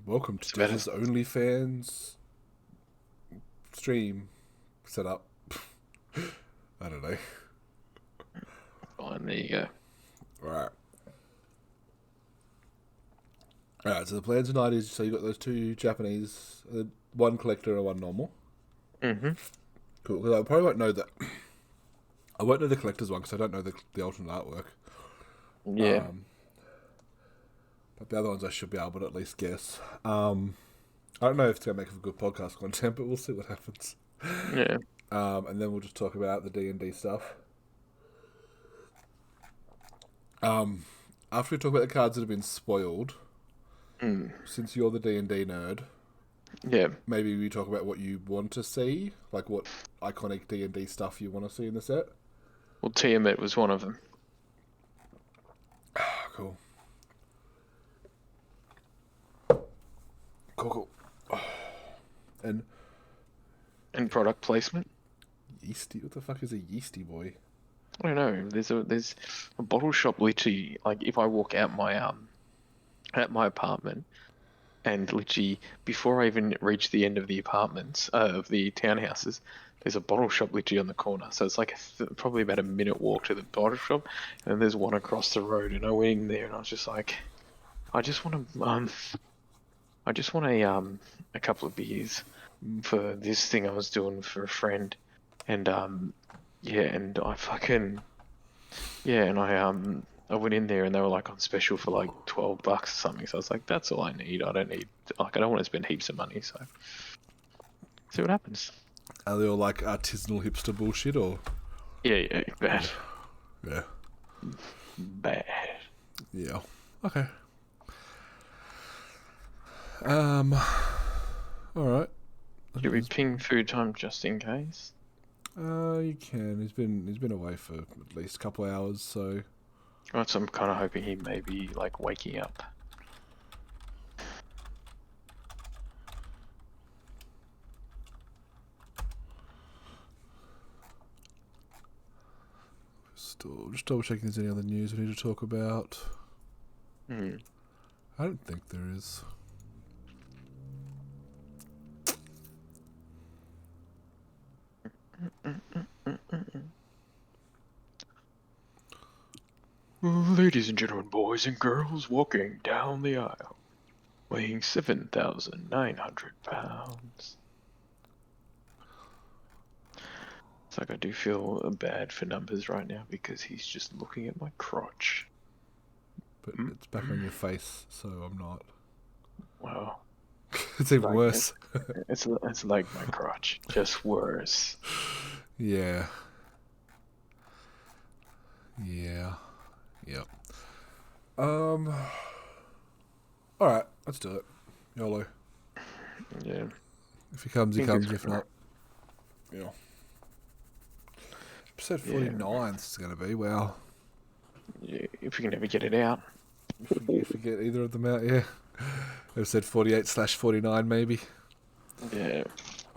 Welcome to Dez's OnlyFans stream setup. I don't know. Fine, there you go. Alright, so the plan tonight is, so you got those two Japanese, one collector and one normal. Mm-hmm. Cool, because I probably won't know that. I won't know the collector's one because I don't know the alternate artwork. Yeah. But the other ones I should be able to at least guess. I don't know if it's going to make for good podcast content, but we'll see what happens. Yeah. And then we'll just talk about the D&D stuff. After we talk about the cards that have been spoiled, since you're the D&D nerd, Yeah. maybe we talk about what you want to see, like what iconic D&D stuff you want to see in the set. Well, Tiamat was one of them. Cool. Cool. And product placement. yeasty. What the fuck is a yeasty boy? I don't know. There's a bottle shop literally. Like if I walk out my apartment, and literally before I even reach the end of the apartments of the townhouses, there's a bottle shop literally on the corner. So it's like probably about a minute walk to the bottle shop, and there's one across the road. And I went in there and I was just like, I just want a couple of beers for this thing I was doing for a friend, and and I went in there and they were like on special for like $12 or something. So I was like, that's all I need. I don't want to spend heaps of money. So see what happens. Are they all like artisanal hipster bullshit or? Yeah, bad. Yeah. Bad. Yeah. Okay. Alright. Should we ping food time just in case? You can. He's been away for at least a couple of hours, so. Right, so I'm kind of hoping he may be like waking up. Just double checking if there's any other news we need to talk about. I don't think there is. Ladies and gentlemen, boys and girls, walking down the aisle, weighing 7,900 pounds. It's like I do feel bad for numbers right now because he's just looking at my crotch. But it's back on your face, so I'm not. Wow. It's even worse. It's like my crotch, just worse. Yeah. Yeah. Yep. Alright, let's do it. YOLO. Yeah. If he comes, he comes. If not, yeah. Episode 49 is going to be, wow. Yeah, if we can ever get it out. If we get either of them out, yeah. Episode 48/49 maybe. Yeah.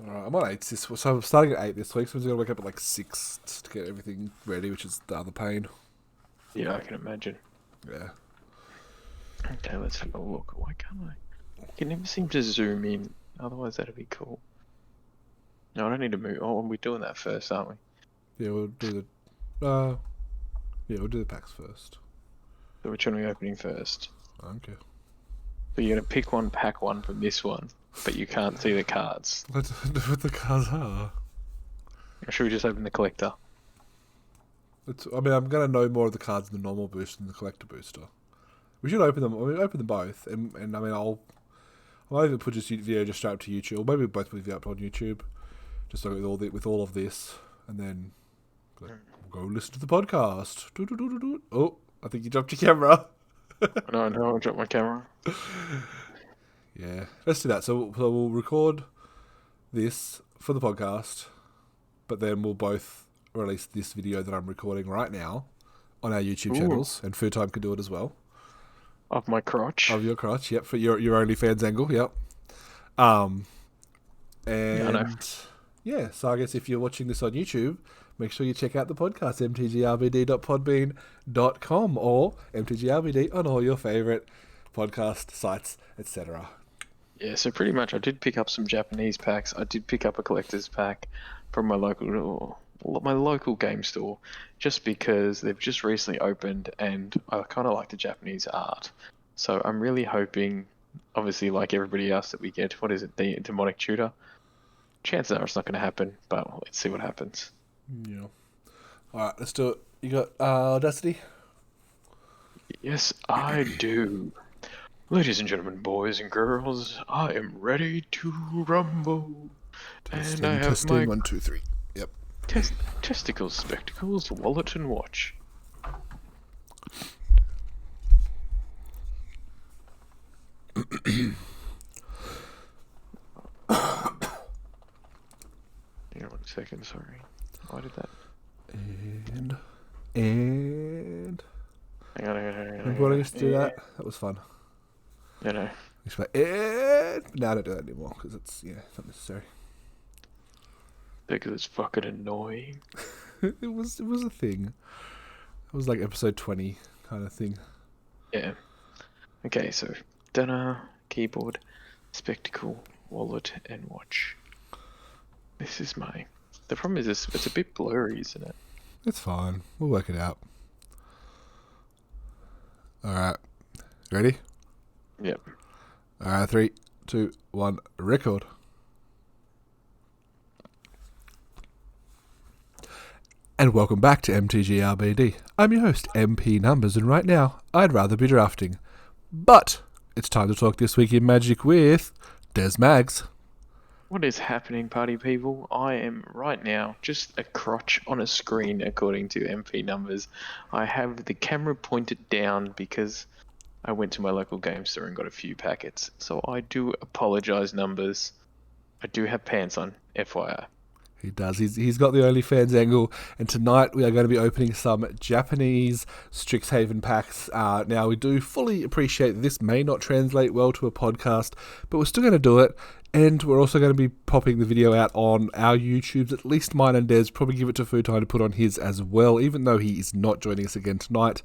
Alright, I'm on 8 this week. So I'm starting at 8 this week, so I'm just going to wake up at like 6 to get everything ready, which is the other pain. Yeah, I can imagine. Yeah. Okay, let's have a look. Why can't I? I can never seem to zoom in. Otherwise, that'd be cool. No, I don't need to move. Oh, we're doing that first, aren't we? Yeah, we'll do the packs first. So which one are we opening first? I don't care. So you're gonna pick one, pack one from this one, but you can't see the cards. What the cards are? Or should we just open the collector? I'm going to know more of the cards in the normal booster than the collector booster. We should open them. Open them both, and I mean, I'll either put this video just straight up to YouTube, or maybe both will be up on YouTube, just like with all of this, and then we'll go listen to the podcast. Oh, I think you dropped your camera. No, I dropped my camera. Yeah, let's do that. So we'll record this for the podcast, but then we'll both release this video that I'm recording right now on our YouTube channels, and Food Time can do it as well. Of my crotch. Of your crotch, yep, for your OnlyFans angle, yep. Yeah, so I guess if you're watching this on YouTube, make sure you check out the podcast, mtgrbd.podbean.com or mtgrbd on all your favourite podcast sites, etc. Yeah, so pretty much I did pick up some Japanese packs. I did pick up a collector's pack from my local game store, just because they've just recently opened and I kind of like the Japanese art. So I'm really hoping, obviously, like everybody else, that we get, what is it, the demonic tutor. Chances are it's not going to happen, but let's see what happens. Yeah. Alright, let's do it. You got Audacity? Yes, I do. Ladies and gentlemen, boys and girls, I am ready to rumble. And I have Testing, my 1, 2, 3. Yep. testicles, spectacles, wallet, and watch. Hang on 1 second, sorry. Why did that? And Hang on. remember when I used to do that? That was fun. No. And now I don't do that anymore because it's not necessary. Because it's fucking annoying. it was a thing. It was like episode 20 kind of thing. Yeah. Okay, so dinner, keyboard, spectacle, wallet, and watch. This is my. The problem is it's a bit blurry, isn't it? It's fine. We'll work it out. Alright. Ready? Yep. Alright, 3, 2, 1, record. And welcome back to MTGRBD. I'm your host, MP Numbers, and right now, I'd rather be drafting. But it's time to talk this week in Magic with Des Mags. What is happening, party people? I am right now just a crotch on a screen, according to MP Numbers. I have the camera pointed down because I went to my local game store and got a few packets. So I do apologize, Numbers. I do have pants on, FYI. He does. He's got the OnlyFans angle, and tonight we are going to be opening some Japanese Strixhaven packs. Now, we do fully appreciate that this may not translate well to a podcast, but we're still going to do it, and we're also going to be popping the video out on our YouTubes, at least mine and Des, probably give it to Futai to put on his as well, even though he is not joining us again tonight.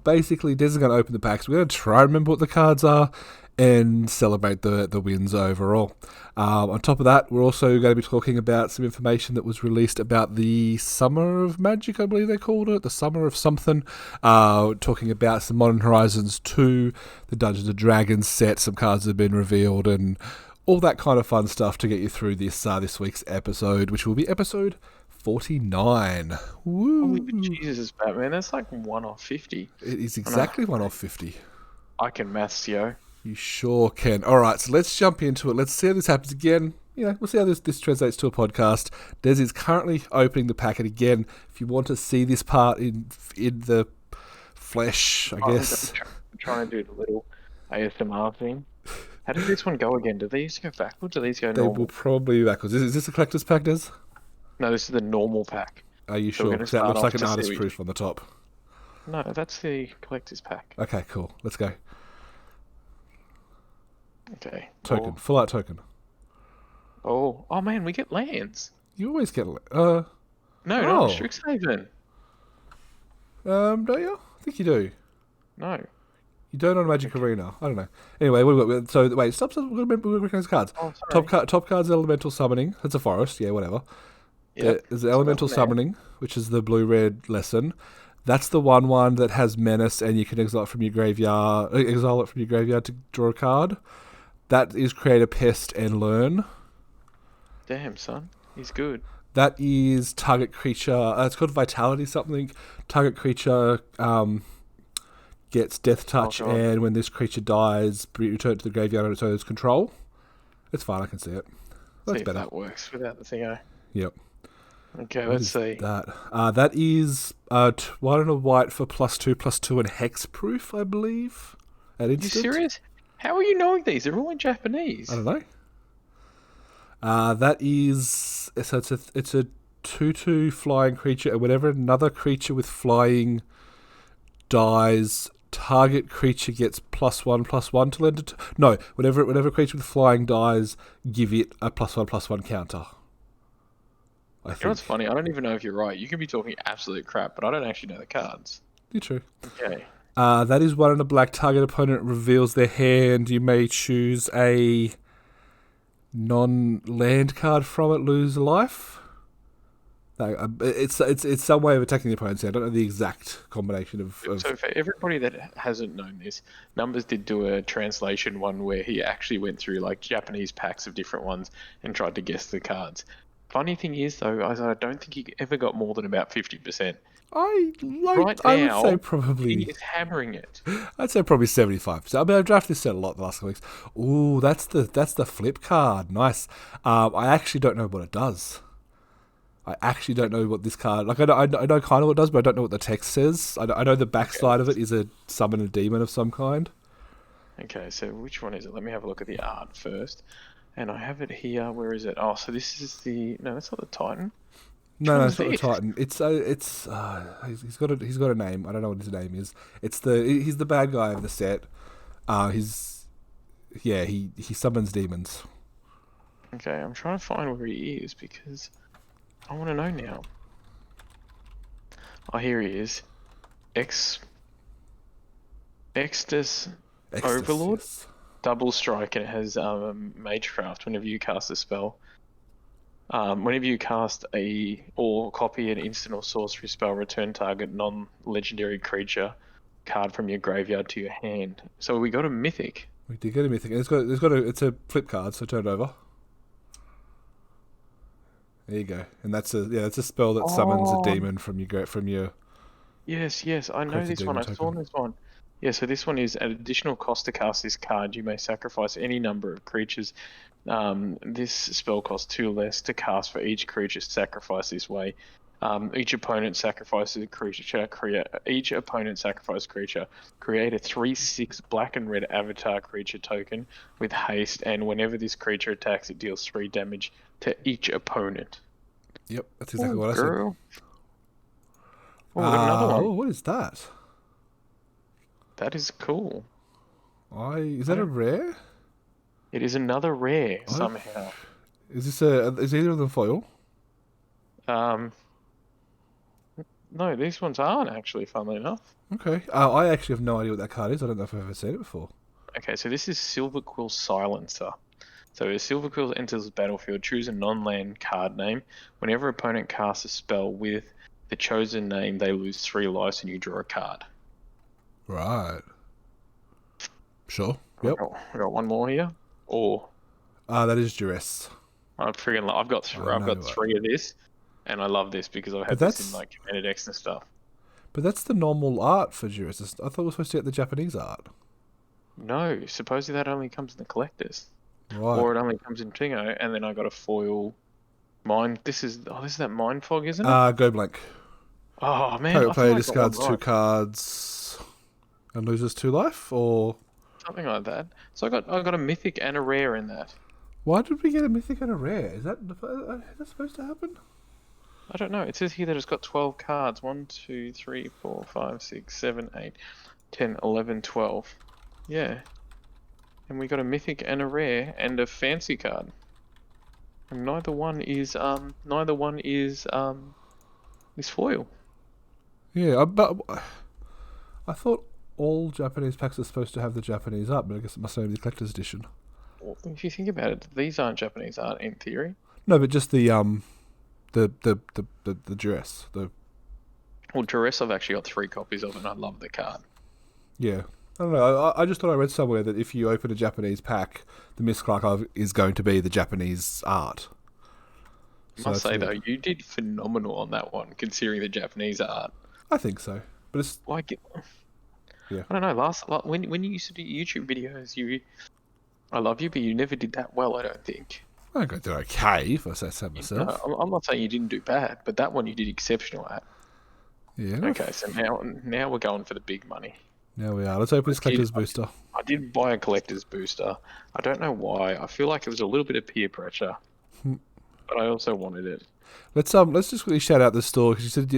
Basically, Des is going to open the packs. We're going to try to remember what the cards are, and celebrate the wins overall. On top of that, we're also going to be talking about some information that was released about the Summer of Magic, I believe they called it, the Summer of something. Talking about some Modern Horizons 2, the Dungeons & Dragons set, some cards that have been revealed, and all that kind of fun stuff to get you through this week's episode, which will be episode 49. Woo! Holy Jesus, Batman, that's like 1 off 50. It is exactly 1 off 50. I can maths, yo. You sure can. All right, so let's jump into it. Let's see how this happens again. We'll see how this translates to a podcast. Des is currently opening the packet again. If you want to see this part in the flesh, I guess. I'm trying to do the little ASMR thing. How did this one go again? Do these go backwards or do these go normal? They will probably be backwards. Is this a collector's pack, Des? No, this is the normal pack. Are you So sure? we're gonna 'Cause that start looks off like an to see artist what- proof on the top. No, that's the collector's pack. Okay, cool. Let's go. Okay. Token. Full art token. Oh man, we get lands. You always get... No, Oh. not Strixhaven. Don't you? I think you do. No. You don't on Magic Arena. I don't know. Anyway, so wait, stop. We're going to recognize cards. Oh, sorry. Top card's Elemental Summoning. That's a forest. Yeah, whatever. Yep. There's Elemental Summoning, which is the blue-red lesson. That's the one that has Menace, and you can exile it from your graveyard to draw a card. That is Create a Pest and Learn. Damn, son. He's good. That is target creature. It's called Vitality something. Target creature gets Death Touch, God. and when this creature dies, return it to the graveyard on its own control. It's fine. I can see it. That's see better. if that works without the thingo. Yep. Okay, What let's is see. that is 1 and a white for +2/+2 and hexproof, I believe. At Are you instant. serious? How are you knowing these? They're all in Japanese. I don't know. That is so it's a 2/2 flying creature, and whenever another creature with flying dies, target creature gets +1/+1 to lend it. No, whenever a creature with flying dies, give it a +1/+1 counter. I You know think. what's funny? I don't even know if you're right. You can be talking absolute crap, but I don't actually know the cards. You're true. Okay. That is one in a black. Target opponent reveals their hand. You may choose a non-land card from it. Lose a life. It's some way of attacking the opponent's hand. I don't know the exact combination of. So for everybody that hasn't known this, Numbers did do a translation one where he actually went through like Japanese packs of different ones and tried to guess the cards. Funny thing is though, I don't think he ever got more than about 50%. I Right I now, would say he probably. is hammering it. I'd say probably 75%. I mean, I've drafted this set a lot the last couple weeks. Ooh, that's the flip card. Nice. I actually don't know what it does. I actually don't know what this card... Like, I know kind of what it does, but I don't know what the text says. I know the backside of it is a summon a demon of some kind. Okay, so which one is it? Let me have a look at the art first. And I have it here. Where is it? Oh, so this is the... No, that's not the Titan. No, it's not the Titan. He's got a name. I don't know what his name is. He's the bad guy of the set. He summons demons. Okay, I'm trying to find where he is because I want to know now. Oh, here he is. Extus Overlord. Yes. Double strike, and it has Magecraft. Whenever you cast a spell, whenever you cast or copy an instant or sorcery spell, return target non-legendary creature card from your graveyard to your hand. So we got a mythic. We did get a mythic. It's a flip card, so turn it over. There you go, and that's a spell that summons a demon from your. Yes, I know this one. I saw this one. Yeah, so this one is an additional cost to cast this card. You may sacrifice any number of creatures. This spell costs 2 less to cast for each creature sacrificed this way. Each opponent sacrifices a creature. Each opponent sacrificed creature. Create a 3/6 black and red avatar creature token with haste, and whenever this creature attacks, it deals 3 damage to each opponent. Yep, that's exactly what I said. Oh, we got another one. Oh, what is that? That is cool. Is that a rare? It is another rare somehow. Is either of them foil? No, these ones aren't actually, funnily enough. Okay. I actually have no idea what that card is. I don't know if I've ever seen it before. Okay, so this is Silverquill Silencer. So as Silverquill enters the battlefield, choose a non-land card name. Whenever opponent casts a spell with the chosen name, they lose 3 lives and you draw a card. Right. Sure. Yep. I got one more here. That is Duress. I've got 3 of this, and I love this because I've had this in like Commander decks and stuff. But that's the normal art for Duress. I thought we were supposed to get the Japanese art. No, supposedly that only comes in the collectors. Right. Or it only comes in Tingo, and then I got a foil mine. This is that Mind Fog, isn't it? Go blank. Oh man, Target player discards 2 cards and loses 2 life, or something like that. So I got a mythic and a rare in that. Why did we get a mythic and a rare? Is that supposed to happen? I don't know. It says here that it's got 12 cards. 1, 2, 3, 4, 5, 6, 7, 8, 10, 11, 12. Yeah. And we got a mythic and a rare and a fancy card. And neither one is this foil. Yeah, but I thought all Japanese packs are supposed to have the Japanese art, but I guess it must only be the collector's edition. Well, if you think about it, these aren't Japanese art in theory. No, but just the dress. Well, Duress, I've actually got 3 copies of, and I love the card. Yeah. I don't know. I just thought I read somewhere that if you open a Japanese pack, the Mist Archive is going to be the Japanese art. I must say, though, you did phenomenal on that one, considering the Japanese art. I think so. But it's... Like, yeah. I don't know, when you used to do YouTube videos, I love you, but you never did that well, I don't think. I think I did okay, if I say so myself. No, I'm not saying you didn't do bad, but that one you did exceptional at. Yeah. Okay, so now we're going for the big money. Now we are. Let's open this collector's booster. I did buy a collector's booster. I don't know why. I feel like it was a little bit of peer pressure, but I also wanted it. Let's just quickly shout out the store because you said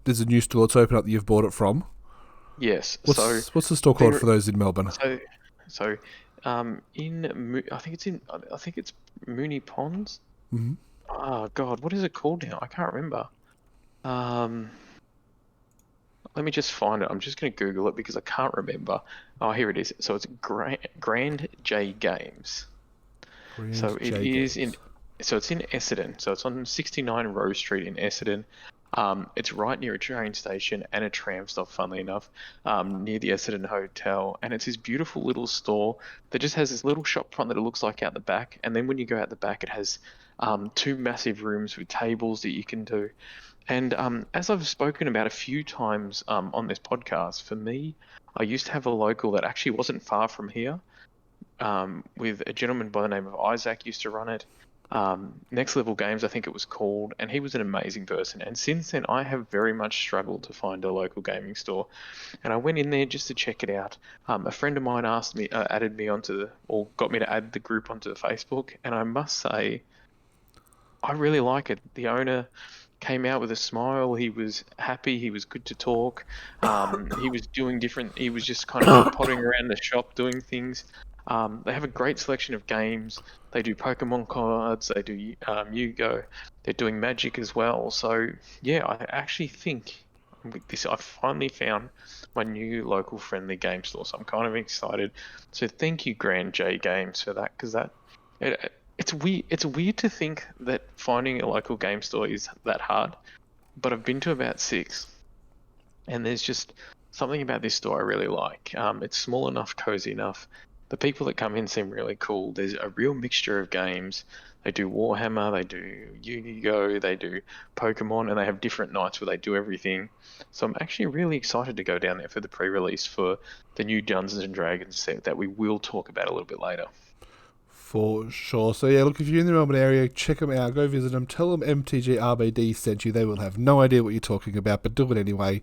there's a new store that's open up that you've bought it from. Yes. What's the store called for those in Melbourne? So, I think it's Mooney Ponds. Mm-hmm. Oh God, what is it called now? I can't remember. let me just find it. I'm just going to Google it because I can't remember. Oh, here it is. So it's Grand J Games. So Grand it J is in, Games. so it's in Essendon. So it's on 69 Rose Street in Essendon. It's right near a train station and a tram stop, funnily enough, near the Essendon Hotel. And it's this beautiful little store that just has this little shop front that it looks like out the back. And then when you go out the back, it has two massive rooms with tables that you can do. And as I've spoken about a few times on this podcast, for me, I used to have a local that actually wasn't far from here, with a gentleman by the name of Isaac used to run it. Next Level Games, I think it was called, and he was an amazing person. And since then, I have very much struggled to find a local gaming store. And I went in there just to check it out. A friend of mine added me or got me to add the group onto Facebook. And I must say, I really like it. The owner came out with a smile. He was happy. He was good to talk. He was doing different. He was just kind of pottering around the shop doing things. They have a great selection of games. They do Pokemon cards. They do Yu-Gi-Oh. They're doing Magic as well. So yeah, I actually think with this, I finally found my new local friendly game store. So I'm kind of excited. So thank you, Grand J Games, for that, because it's weird. It's weird to think that finding a local game store is that hard, but I've been to about six, and there's just something about this store I really like. It's small enough, cozy enough. The people that come in seem really cool. There's a real mixture of games. They do Warhammer, they do Yu-Gi-Oh, they do Pokemon, and they have different nights where they do everything. So I'm actually really excited to go down there for the pre-release for the new Dungeons and Dragons set that we will talk about a little bit later. For sure. So yeah, look, if you're in the Melbourne area, check them out. Go visit them. Tell them MTGRBD sent you. They will have no idea what you're talking about, but do it anyway.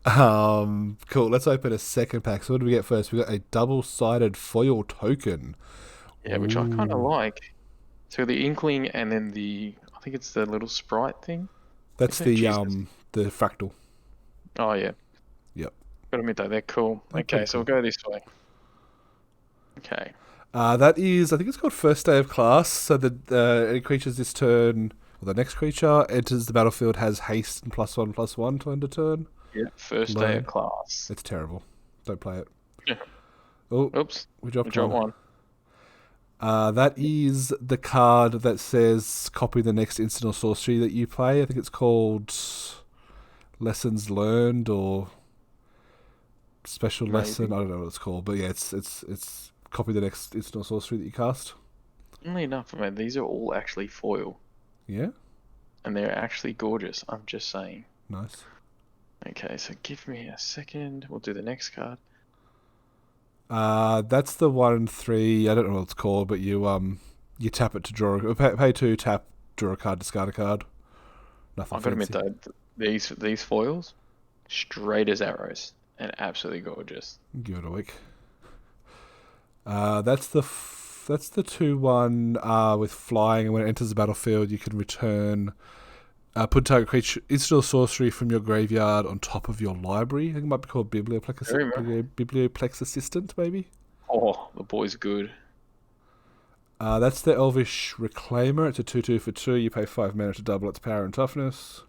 Cool. Let's open a second pack. So what do we get first? We got a double-sided foil token. Yeah, which I kind of Ooh. like. So the Inkling and then I think it's the little sprite thing. That's Is it? Jesus. the fractal. Oh yeah, Yep. gotta admit though, they're cool. They're Okay, pretty so we'll cool. go this way. Okay. That is, I think it's called First Day of Class. So the any creatures this turn, or the next creature enters the battlefield has haste and +1/+1 to end a turn. Yeah. First day of Learn. class. It's terrible. Don't play it. Yeah. Oh, Oops, we we dropped dropped one. one. That is the card that says copy the next instant or sorcery that you play. I think it's called Lessons Learned or Special Lesson. Maybe. I don't know what it's called, but yeah, it's copy the next instant or sorcery that you cast. Funnily enough, man, these are all actually foil, Yeah, and they're actually gorgeous. I'm just saying. nice. Okay, so give me a second. We'll do the next card. That's the 1/3. I don't know what it's called, but you tap it to draw. Pay 2, tap, draw a card, discard a card. Nothing I've got to admit fancy. though, these foils, straight as arrows, and absolutely gorgeous. Give it a week. That's the 2/1 with flying, and when it enters the battlefield, you can return. Put target creature instant or sorcery from your graveyard on top of your library. I think it might be called Very much. Biblioplex Assistant, maybe. Oh, the boy's good. That's the Elvish Reclaimer. It's a 2/2 for 2. You pay 5 mana to double its power and toughness.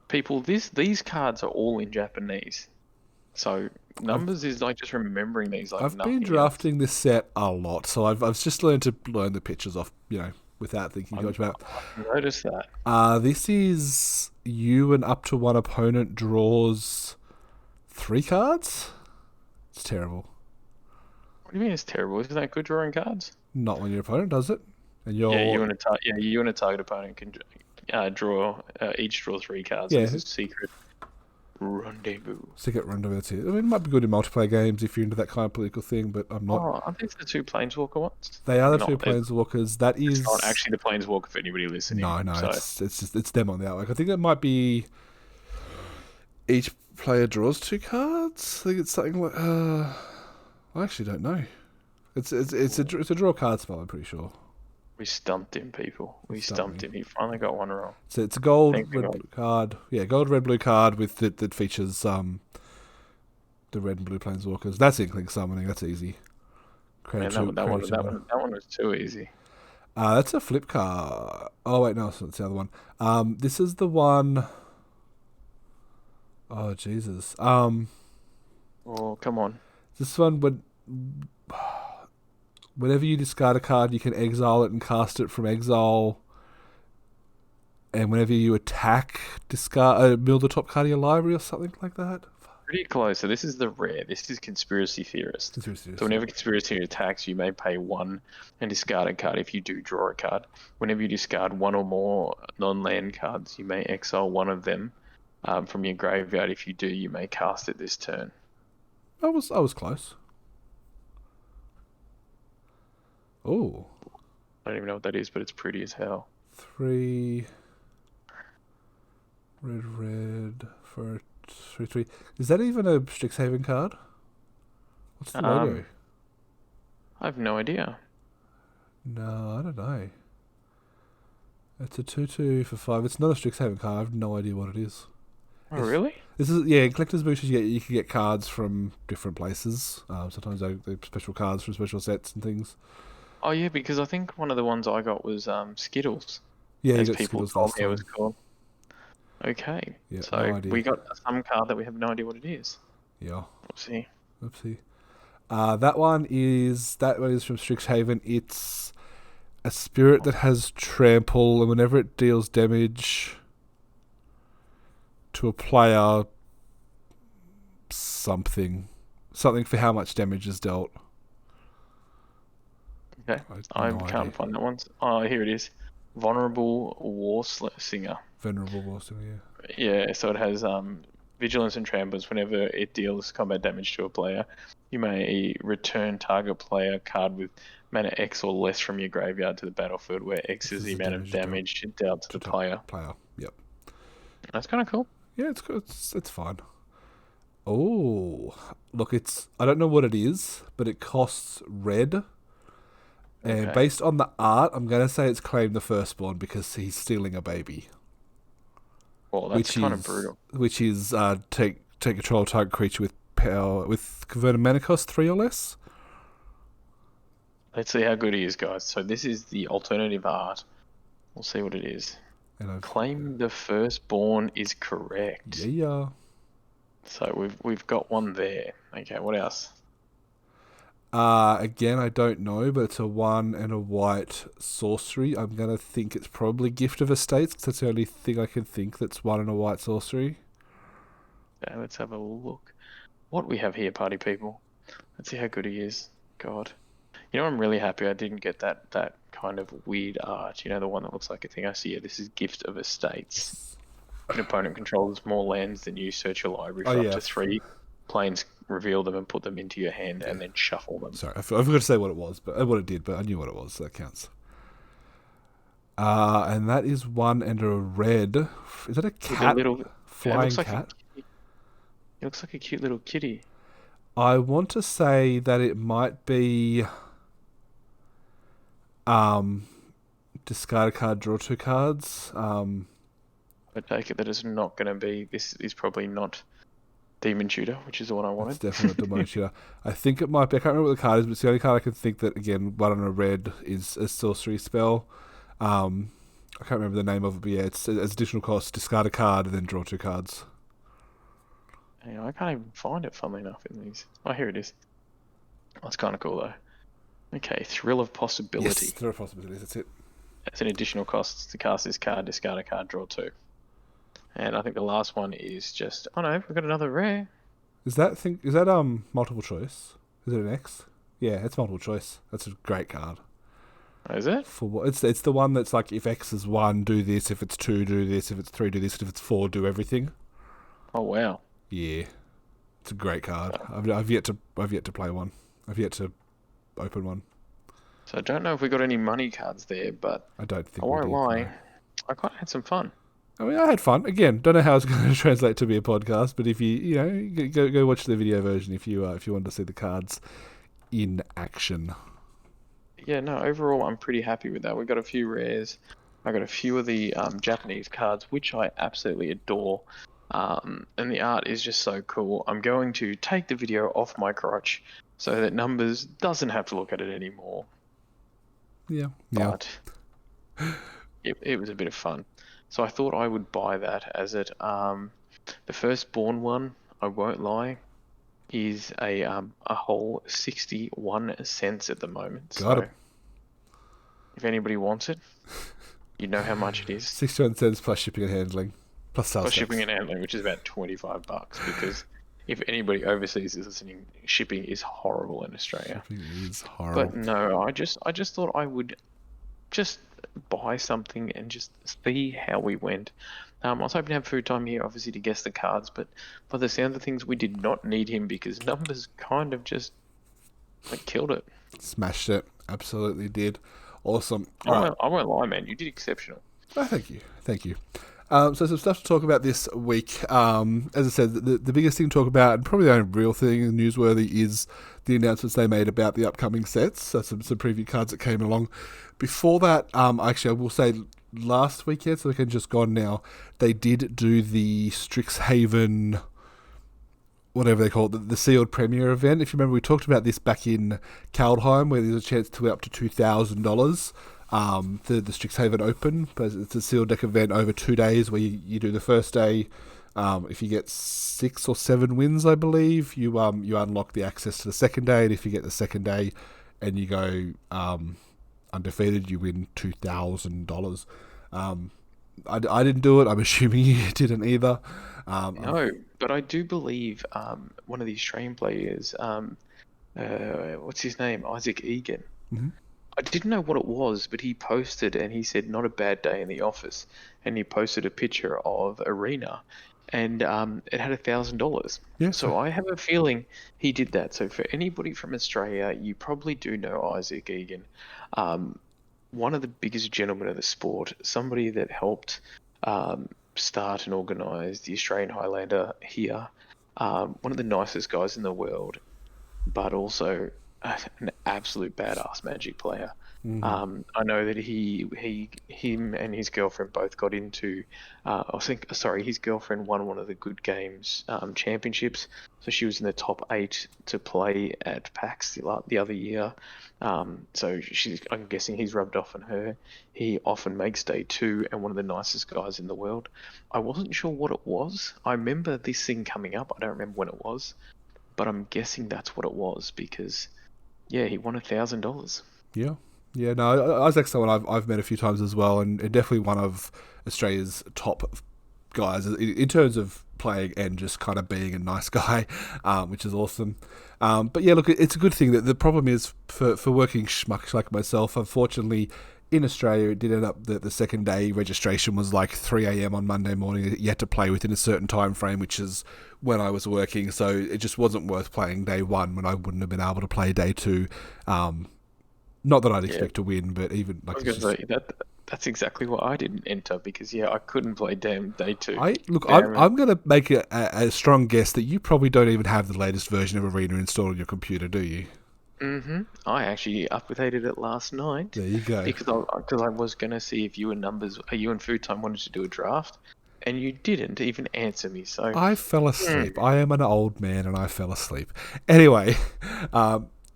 People, these cards are all in Japanese, so I've numbers is like just remembering these like I've been nothing else. drafting this set a lot, so I've just learned to learn the pictures off, without thinking too much about. I've noticed that. This is you and up to one opponent draws 3 cards. It's terrible. What do you mean it's terrible? Isn't that good drawing cards? Not when your opponent does it, and Yeah, you're you and a target opponent can each draw 3 cards. So yeah. this is secret rendezvous. Sick at random. That's it. I mean, it might be good in multiplayer games if you're into that kind of political thing, but I'm not. Oh, aren't these the 2 planeswalker ones? They are the 2 Not, planeswalkers. That it's is not actually the planeswalker for anybody listening. no. So It's them on the artwork. I think that might be each player draws 2 cards. I think it's something like. I actually don't know. It's a draw card spell. I'm pretty sure. we stumped him, people. We Stumped stumped him. He finally got one wrong. So it's a gold Thank red God. blue card. Yeah, gold red blue card with that features the red and blue planeswalkers. That's Inkling summoning. That's easy. Man, that one was too easy. That's a flip card. Oh wait, no, it's the other one. This is the one. Oh Jesus. Oh, come on. This one would. Whenever you discard a card, you can exile it and cast it from exile. And whenever you attack, discard mill the top card of your library or something like that. Pretty close. So this is the rare. This is Conspiracy Theorist. Conspiracy So whenever Conspiracy Theorist attacks, you may pay 1 and discard a card if you do draw a card. Whenever you discard 1 or more non-land cards, you may exile one of them from your graveyard. If you do, you may cast it this turn. I was close. Oh. I don't even know what that is, but it's pretty as hell. 3 red for a 3/3. Is that even a Strixhaven card? What's the logo? I have no idea. No, I don't know. It's a 2/2 for 5. It's not a Strixhaven card. I have no idea what it is. Oh, really? This is in collector's boosters. You can get cards from different places. Sometimes they're special cards from special sets and things. Oh yeah, because I think one of the ones I got was Skittles. Yeah, as you got people Skittles told last me it time. was called. Okay. Yeah, So no idea. we got some card that we have no idea what it is. Yeah. Oopsie. That one is from Strixhaven. It's a spirit that has trample, and whenever it deals damage to a player, something for how much damage is dealt. Okay. I can't find that one. Oh, here it is. Vulnerable Warsinger. Venerable Warsinger, Yeah, so it has vigilance and tramples. Whenever it deals combat damage to a player, you may return target player card with mana X or less from your graveyard to the battlefield, where X is the amount of damage dealt to the player. Yep. That's kind of cool. Yeah, it's good. It's fine. Oh, look, I don't know what it is, but it costs red. And based on the art, I'm going to say it's Claim the Firstborn because he's stealing a baby. Well, that's kind of brutal. Which is take control of target creature with power with converted mana cost 3 or less. Let's see how good he is, guys. So this is the alternative art. We'll see what it is. Claim the Firstborn is correct. Yeah. So we've got one there. Okay, what else? Again, I don't know, but it's a 1 and a white sorcery. I'm going to think it's probably Gift of Estates, because that's the only thing I can think that's 1 and a white sorcery. Okay, let's have a look. What we have here, party people. Let's see how good he is. God. You know, I'm really happy I didn't get that kind of weird art. You know, the one that looks like a thing I see here. This is Gift of Estates. An opponent controls more lands than you. Search your library for up to 3 planes, reveal them and put them into your hand, and then shuffle them. Sorry, I forgot to say what it was, but what it did, but I knew what it was, so that counts. And that is 1 and a red. Is that a cat? Flying cat? It looks like a cute little kitty. I want to say that it might be discard a card, draw 2 cards. I take it that it's not going to be. This is probably not Demon Tutor, which is the one I wanted. It's definitely not Demon Tutor. I think it might be. I can't remember what the card is, but it's the only card I can think that, again, 1 and a red is a sorcery spell. I can't remember the name of it, but yeah, it's additional cost. Discard a card and then draw 2 cards. Hang on, I can't even find it, funnily enough, in these. Oh, here it is. That's kind of cool, though. Okay, Thrill of Possibility. Yes, Thrill of Possibilities, that's it. That's an additional cost to cast this card, discard a card, draw 2. And I think the last one is just... Oh no, we've got another rare. Is that multiple choice? Is it an X? Yeah, it's multiple choice. That's a great card. Is it? For what? It's the one that's like, if X is 1, do this. If it's 2, do this. If it's 3, do this. And if it's 4, do everything. Oh wow. Yeah, it's a great card. I've yet to play one. I've yet to open one. So I don't know if we got any money cards there, but I don't think I won't lie. I kind of had some fun. I mean, I had fun. Again, don't know how it's going to translate to be a podcast, but if you go watch the video version if you want to see the cards in action. Yeah, no, overall I'm pretty happy with that. We got a few rares. I got a few of the Japanese cards, which I absolutely adore. And the art is just so cool. I'm going to take the video off my crotch so that Numbers doesn't have to look at it anymore. Yeah. But it was a bit of fun. So I thought I would buy that as it The firstborn one, I won't lie, is a whole 61 cents at the moment. Got So it. if anybody wants it, you know how much it is. 61 cents plus shipping and handling, plus sales Plus shipping tax. and handling, which is about $25. Because if anybody overseas is listening, shipping is horrible in Australia. Shipping is horrible. But no, I just thought I would just buy something and just see how we went. I was hoping to have food time here, obviously, to guess the cards, but by the sound of things, we did not need him because numbers kind of just like killed it. Smashed it. Absolutely did. Awesome. I All right. won't, I won't lie, man. You did exceptional. Oh, thank you. Thank you. So some stuff to talk about this week. As I said, the biggest thing to talk about, and probably the only real thing newsworthy, is the announcements they made about the upcoming sets. So some preview cards that came along. Before that, actually, I will say last weekend, so the weekend just gone now, they did do the Strixhaven, whatever they call it, the sealed premiere event. If you remember, we talked about this back in Kaldheim, where there's a chance to win up to $2,000. The Strixhaven Open, but it's a sealed deck event over 2 days where you do the first day. If you get 6 or 7 wins, I believe, you unlock the access to the second day, and if you get the second day and you go undefeated, you win $2,000. I didn't do it. I'm assuming you didn't either. No, but I do believe one of the Australian players, what's his name? Isaac Egan. Mhm. I didn't know what it was, but he posted and he said, not a bad day in the office. And he posted a picture of Arena and it had $1,000. Yeah, So I have a feeling he did that. So for anybody from Australia, you probably do know Isaac Egan. One of the biggest gentlemen of the sport, somebody that helped start and organise the Australian Highlander here, one of the nicest guys in the world, but also an absolute badass Magic player. I know that him and his girlfriend both got into. His girlfriend won one of the Good Games championships, so she was in the top 8 to play at PAX the other year. I'm guessing he's rubbed off on her. He often makes day 2, and one of the nicest guys in the world. I wasn't sure what it was. I remember this thing coming up. I don't remember when it was, but I'm guessing that's what it was because, yeah, he won $1,000. Yeah. Yeah, no, Isaac's someone I've met a few times as well, and definitely one of Australia's top guys in terms of playing and just kind of being a nice guy, which is awesome. But yeah, look, it's a good thing. That the problem is for working schmucks like myself, unfortunately, in Australia, it did end up that the second day registration was like 3 a.m. on Monday morning. You had to play within a certain time frame, which is when I was working, so it just wasn't worth playing day 1 when I wouldn't have been able to play day 2. Not that I'd expect to win, but even like I was going to say that's exactly why I didn't enter because I couldn't play damn day 2. I'm going to make a strong guess that you probably don't even have the latest version of Arena installed on your computer, do you? I actually updated it last night. There you go. Because I was going to see if you and Food Time wanted to do a draft, and you didn't even answer me. So I fell asleep. I am an old man and I fell asleep. Anyway,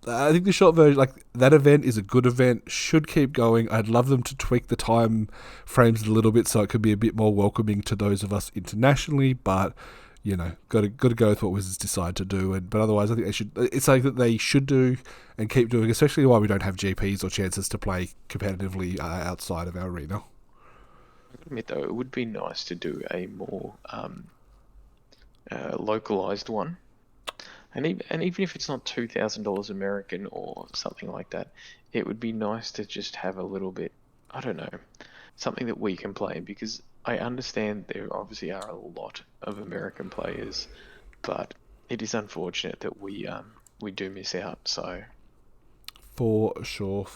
I think the short version, like that event is a good event, should keep going. I'd love them to tweak the time frames a little bit so it could be a bit more welcoming to those of us internationally, but got to go with what Wizards decide to do. But otherwise, I think they should. It's something that they should do and keep doing, especially while we don't have GPs or chances to play competitively outside of our arena. I admit though, it would be nice to do a more localized one. And even if it's not $2,000 American or something like that, it would be nice to just have a little bit, I don't know, something that we can play, because I understand there obviously are a lot of American players, but it is unfortunate that we do miss out. So For sure.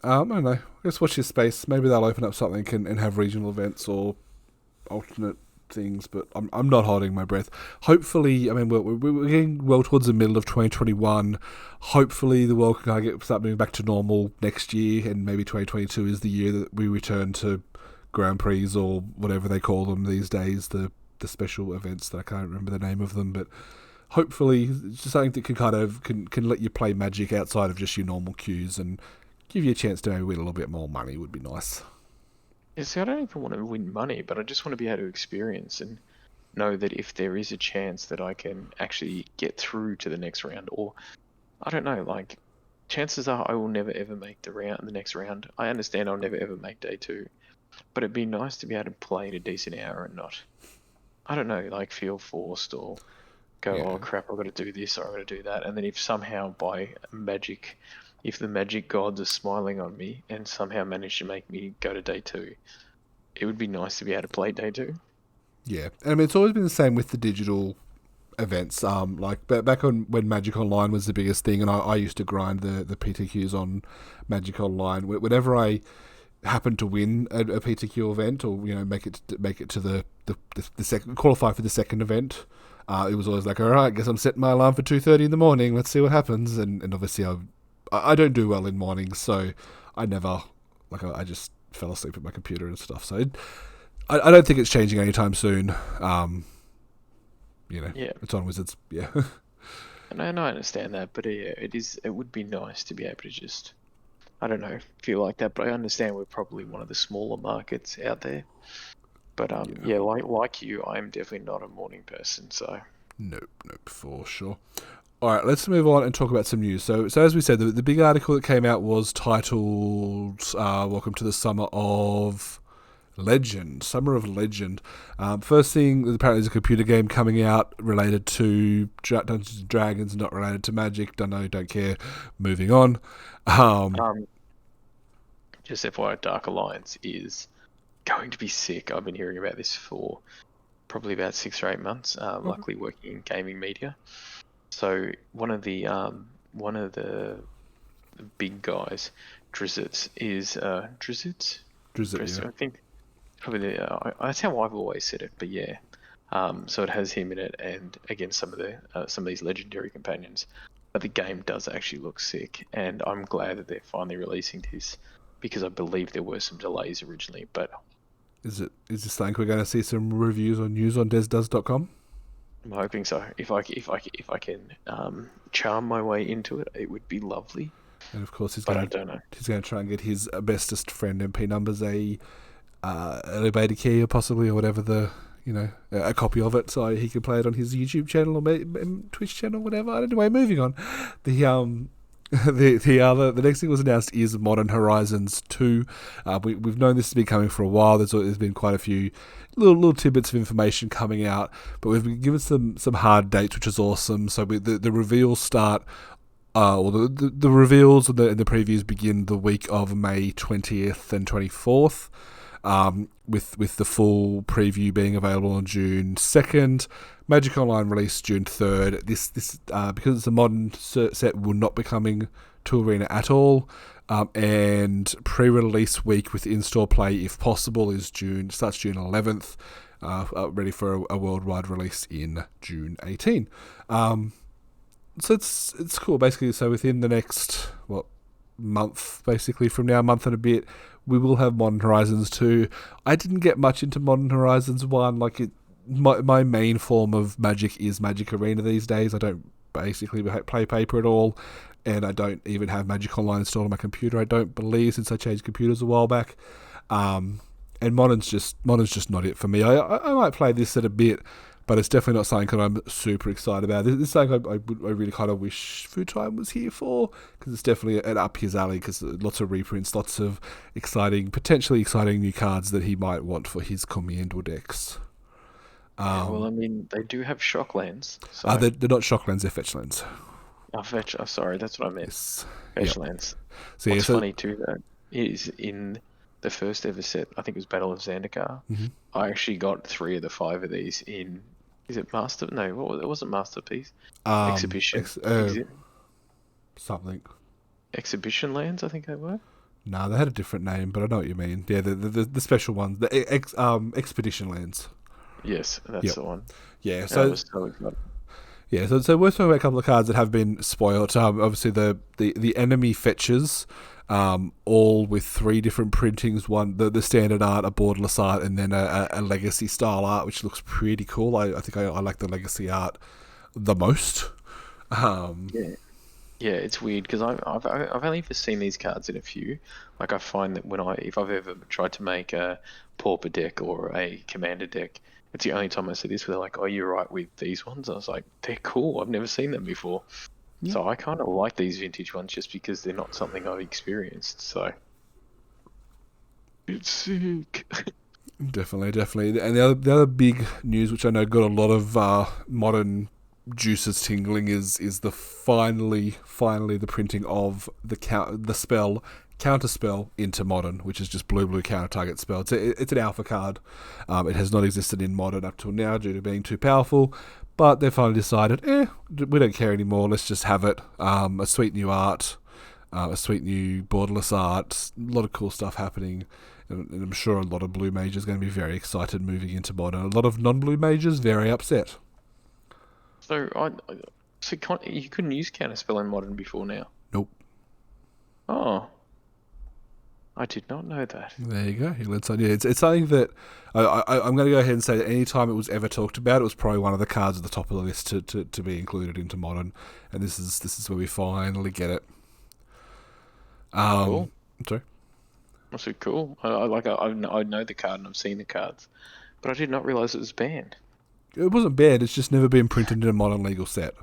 I don't know. Let's watch this space. Maybe they'll open up something and have regional events or alternate things, but I'm not holding my breath. Hopefully, I mean, we're getting well towards the middle of 2021. Hopefully, the world can start moving back to normal next year, and maybe 2022 is the year that we return to Grand Prix or whatever they call them these days, the special events that I can't remember the name of them, but hopefully it's just something that can let you play Magic outside of just your normal queues and give you a chance to maybe win a little bit more money would be nice. yeah, see, I don't even want to win money, but I just want to be able to experience and know that if there is a chance that I can actually get through to the next round, or I don't know, like chances are I will never ever make the next round. I understand I'll never ever make day 2, but it'd be nice to be able to play at a decent hour and not, I don't know, like feel forced or go, Yeah. oh crap, I've got to do this or I've got to do that. And then if somehow by magic, if the magic gods are smiling on me and somehow manage to make me go to day 2, it would be nice to be able to play day 2. Yeah, and I mean it's always been the same with the digital events. Like back on when Magic Online was the biggest thing, and I used to grind the PTQs on Magic Online. Whenever I happened to win a PTQ event, or make it to the second, qualify for the second event, it was always like, all right, I guess I'm setting my alarm for 2:30 in the morning. Let's see what happens. And obviously I don't do well in mornings, so I never I just fell asleep at my computer and stuff. So I don't think it's changing anytime soon. Yeah. It's on Wizards. Yeah. And I understand that, but yeah, it would be nice to be able to just, I don't know, feel like that. But I understand we're probably one of the smaller markets out there. But yeah, like you, I'm definitely not a morning person. So Nope, for sure. All right, let's move on and talk about some news. So as we said, the big article that came out was titled "Welcome to the Summer of Legend." Summer of Legend. First thing, apparently there's a computer game coming out related to Dungeons and Dragons, not related to Magic. Don't know, don't care. Moving on. Just FYI, Dark Alliance is going to be sick. I've been hearing about this for probably about 6 or 8 months. Luckily, working in gaming media. So one of the big guys, Drizzt, is Drizzt. Drizzt, yeah. I think probably that's how I've always said it. But yeah, so it has him in it, and again some of these legendary companions. But the game does actually look sick, and I'm glad that they're finally releasing this because I believe there were some delays originally. But is this something we're going to see some reviews or news on desdoes.com? I'm hoping so. If I can charm my way into it, it would be lovely. And of course, he's I going don't know. to try and get his bestest friend MP numbers a early beta key, or possibly, or whatever a copy of it, so he can play it on his YouTube channel or Twitch channel, whatever. Anyway, moving on. The next thing was announced is Modern Horizons 2. We've known this has been coming for a while. There's been quite a few little tidbits of information coming out, but we've been given some hard dates, which is awesome. So the reveals start, or the reveals and the previews begin the week of May 20th and 24th. With the full preview being available on June 2nd. Magic Online released June 3rd. This because it's a modern set, will not be coming to Arena at all. And pre-release week with in-store play, if possible, starts June 11th. Ready for a worldwide release in June 18. So it's cool. Basically, so within the next month, basically from now, month and a bit, we will have Modern Horizons 2. I didn't get much into Modern Horizons 1. My main form of Magic is Magic Arena these days. I don't basically play paper at all, and I don't even have Magic Online installed on my computer, I don't believe, since I changed computers a while back. And Modern's just not it for me. I might play this at a bit, but it's definitely not something that I'm super excited about. This is something I really kind of wish Food Time was here for, because it's definitely an up his alley, because lots of reprints, lots of potentially exciting new cards that he might want for his Commander decks. Well, I mean, they do have shock lands. So They're not shock lands, they're fetch lands. Sorry, that's what I meant. Yes. Fetch lands. So, What's funny too, though, is in the first ever set, I think it was Battle of Zendikar, I actually got 3 of the 5 of these in, is it Master? No, it wasn't Masterpiece. Exhibition. Something. Exhibition lands, I think they were. No, they had a different name, but I know what you mean. Yeah, the special ones, the expedition lands. Yes, that's the one. Yeah, so I was so excited. Yeah, so we're talking about a couple of cards that have been spoiled. Obviously, the enemy fetches, all with 3 different printings. One, the standard art, a borderless art, and then a legacy style art, which looks pretty cool. I think I like the legacy art the most. Yeah, it's weird because I've only ever seen these cards in a few. I find that if I've ever tried to make a pauper deck or a commander deck, It's the only time I see this where they're like, "Oh, you're right with these ones." I was like, "They're cool. I've never seen them before." Yeah. So I kind of like these vintage ones just because they're not something I've experienced. So it's sick. Definitely. And the other big news, which I know got a lot of modern juices tingling, is the finally the printing of the spell counterspell into modern, which is just blue counter target spell. It's an alpha card. It has not existed in modern up till now due to being too powerful. But they finally decided, we don't care anymore. Let's just have it. A sweet new art, a sweet new borderless art, a lot of cool stuff happening. And I'm sure a lot of blue mages are going to be very excited moving into modern. A lot of non-blue mages very upset. So you couldn't use counterspell in modern before now. Nope. Oh, I did not know that. There you go. You learned something. Yeah, it's something that I'm going to go ahead and say that any time it was ever talked about, it was probably one of the cards at the top of the list to be included into modern. And this is where we finally get it. Cool. Sorry. That's so cool. I know the card and I've seen the cards, but I did not realize it was banned. It wasn't bad. It's just never been printed in a modern legal set.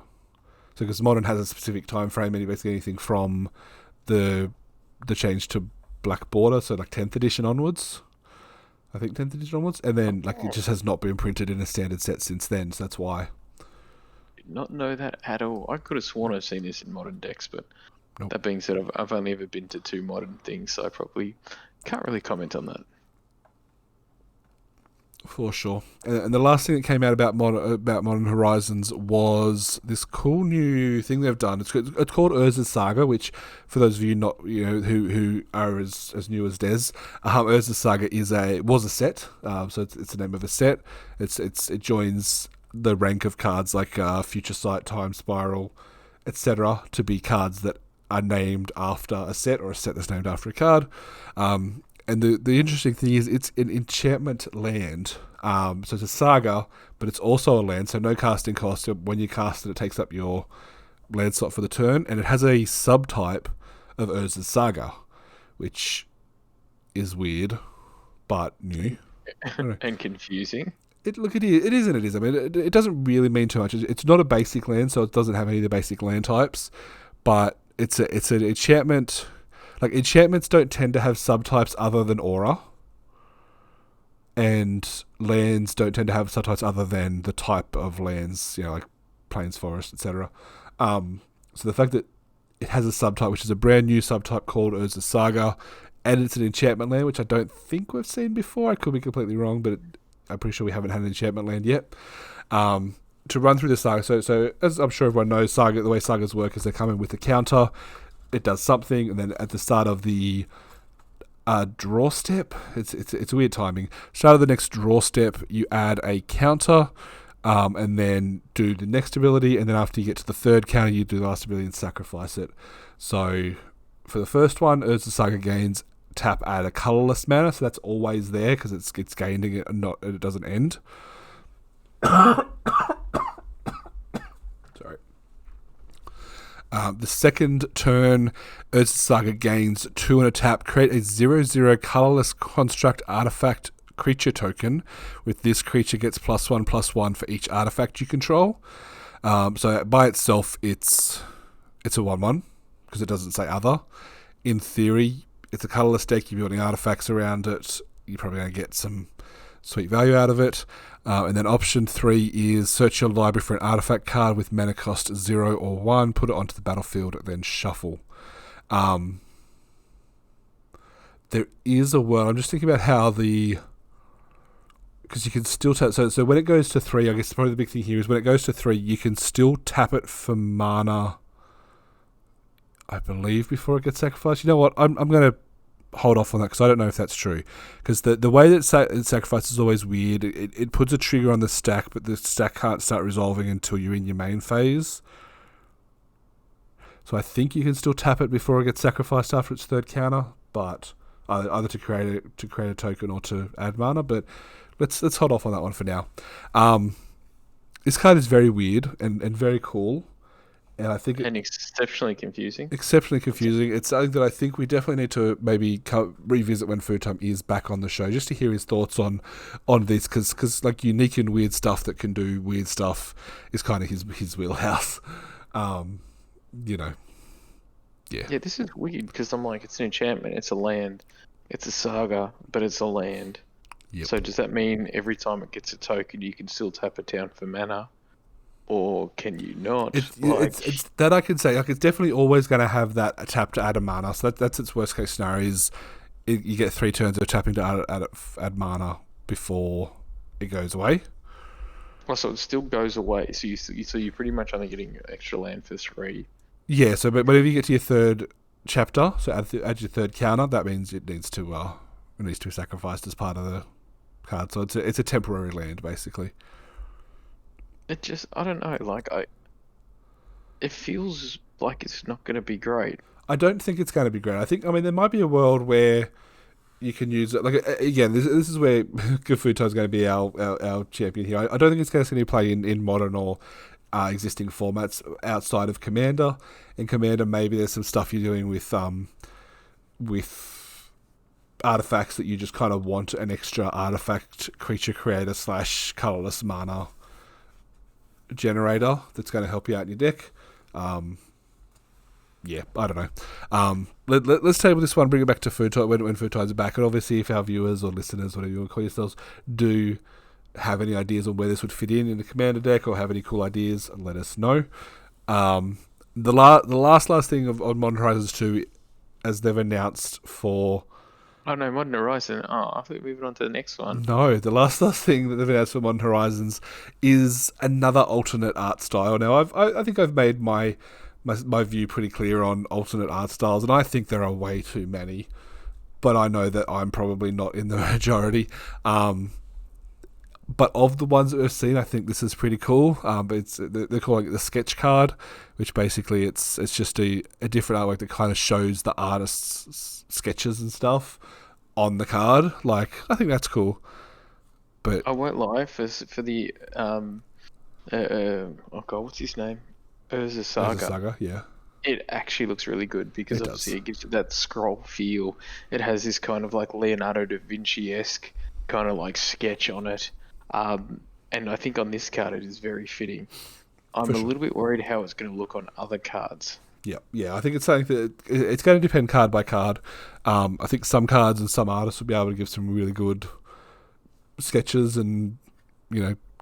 So because modern has a specific time frame, and basically anything from the change to black border, so like 10th edition onwards. I think 10th edition onwards, and then it just has not been printed in a standard set since then. So that's why. Did not know that at all. I could have sworn I've seen this in modern decks, but Nope. that being said, I've only ever been to 2 modern things, so I probably can't really comment on that. For sure. And the last thing that came out about Modern Horizons was this cool new thing they've done. It's called Urza's Saga, which, for those of you not who are as new as Des, Urza's Saga was a set. So it's the name of a set. It joins the rank of cards like Future Sight, Time Spiral, etc. to be cards that are named after a set, or a set that's named after a card. And the interesting thing is it's an enchantment land. So it's a saga, but it's also a land, so no casting cost. When you cast it, it takes up your land slot for the turn, and it has a subtype of Urza's Saga, which is weird, but new. And confusing. It is and it is. I mean, it doesn't really mean too much. It's not a basic land, so it doesn't have any of the basic land types, but it's an enchantment. Like, enchantments don't tend to have subtypes other than aura, and lands don't tend to have subtypes other than the type of lands, like plains, forest, etc. So the fact that it has a subtype, which is a brand new subtype called Urza's Saga, and it's an enchantment land, which I don't think we've seen before. I could be completely wrong, but I'm pretty sure we haven't had an enchantment land yet. To run through the saga, so as I'm sure everyone knows, the way sagas work is they come in with a counter. It does something, and then at the start of the draw step, it's weird timing. Start of the next draw step, you add a counter, and then do the next ability, and then after you get to the third counter, you do the last ability and sacrifice it. So for the first one, Urza's Saga gains tap at a colorless mana, so that's always there because it's gaining it and it doesn't end. Sorry. The second turn, Urza's Saga gains 2 and a tap. Create a 0/0 colorless construct artifact creature token. With this, creature gets +1/+1 for each artifact you control. So by itself, it's a 1/1 because it doesn't say other. In theory, it's a colorless deck. You're building artifacts around it. You're probably going to get some sweet value out of it. And then option 3 is search your library for an artifact card with mana cost 0 or 1, put it onto the battlefield, then shuffle. There is a word. I'm just thinking about how because you can still tap. So when it goes to 3, I guess probably the big thing here is when it goes to 3, you can still tap it for mana, I believe, before it gets sacrificed. You know what? I'm going to hold off on that because I don't know if that's true. Because the way that it sacrifices is always weird. It puts a trigger on the stack, but the stack can't start resolving until you're in your main phase. So I think you can still tap it before it gets sacrificed after its third counter, but either to create a token or to add mana. But let's hold off on that one for now. This card is very weird and very cool. and I think And exceptionally confusing. exceptionally confusing. It's something that I think we definitely need to maybe revisit when Food Time is back on the show, just to hear his thoughts on this, because like unique and weird stuff that can do weird stuff is kind of his wheelhouse. Um, you know, yeah, Yeah, this is weird because I'm like, it's an enchantment, it's a land, it's a saga, but it's a land. yep. So does that mean every time it gets a token, you can still tap it down for mana, or can you not? It's that I can say, like, it's definitely always going to have that tap to add a mana. So that's its worst case scenario. Is you get 3 turns of tapping to add mana before it goes away. So it still goes away. So you're pretty much only getting extra land for 3. Yeah. So, but if you get to your third chapter, so add your third counter, that means it needs to be sacrificed as part of the card. So it's a temporary land basically. It just, I don't know, it feels like it's not going to be great. I don't think it's going to be great. I mean, there might be a world where you can use it. Like, again, this is where Gafuto is going to be our champion here. I don't think it's going to see any play in modern or existing formats outside of Commander. In Commander, maybe there's some stuff you're doing with artifacts that you just kind of want an extra artifact creature creator / colorless mana generator that's going to help you out in your deck. Yeah, I don't know. Let's table this one, bring it back to Food Time when Food Time's back. And obviously, if our viewers or listeners, whatever you want to call yourselves, do have any ideas on where this would fit in the Commander deck or have any cool ideas, let us know. The last thing on Modern Horizons 2, as they've announced for... Oh no, Modern Horizon. Oh, I thought we were moving on to the next one. No, the last thing that they've announced for Modern Horizons is another alternate art style. Now, I think I've made my view pretty clear on alternate art styles, and I think there are way too many. But I know that I'm probably not in the majority. But of the ones that we've seen, I think this is pretty cool. But they're calling it the sketch card, which basically it's just a different artwork that kind of shows the artist's sketches and stuff on the card. Like, I think that's cool. But I won't lie, for the oh god, what's his name? Urza Saga. yeah. It actually looks really good because It obviously does. it gives it that scroll feel. It has this kind of like Leonardo da Vinci-esque kind of like sketch on it. And I think on this card it is very fitting. I'm For a sure. little bit worried how it's going to look on other cards. Yeah. I think it's something that it's going to depend card by card. I think some cards and some artists will be able to give some really good sketches and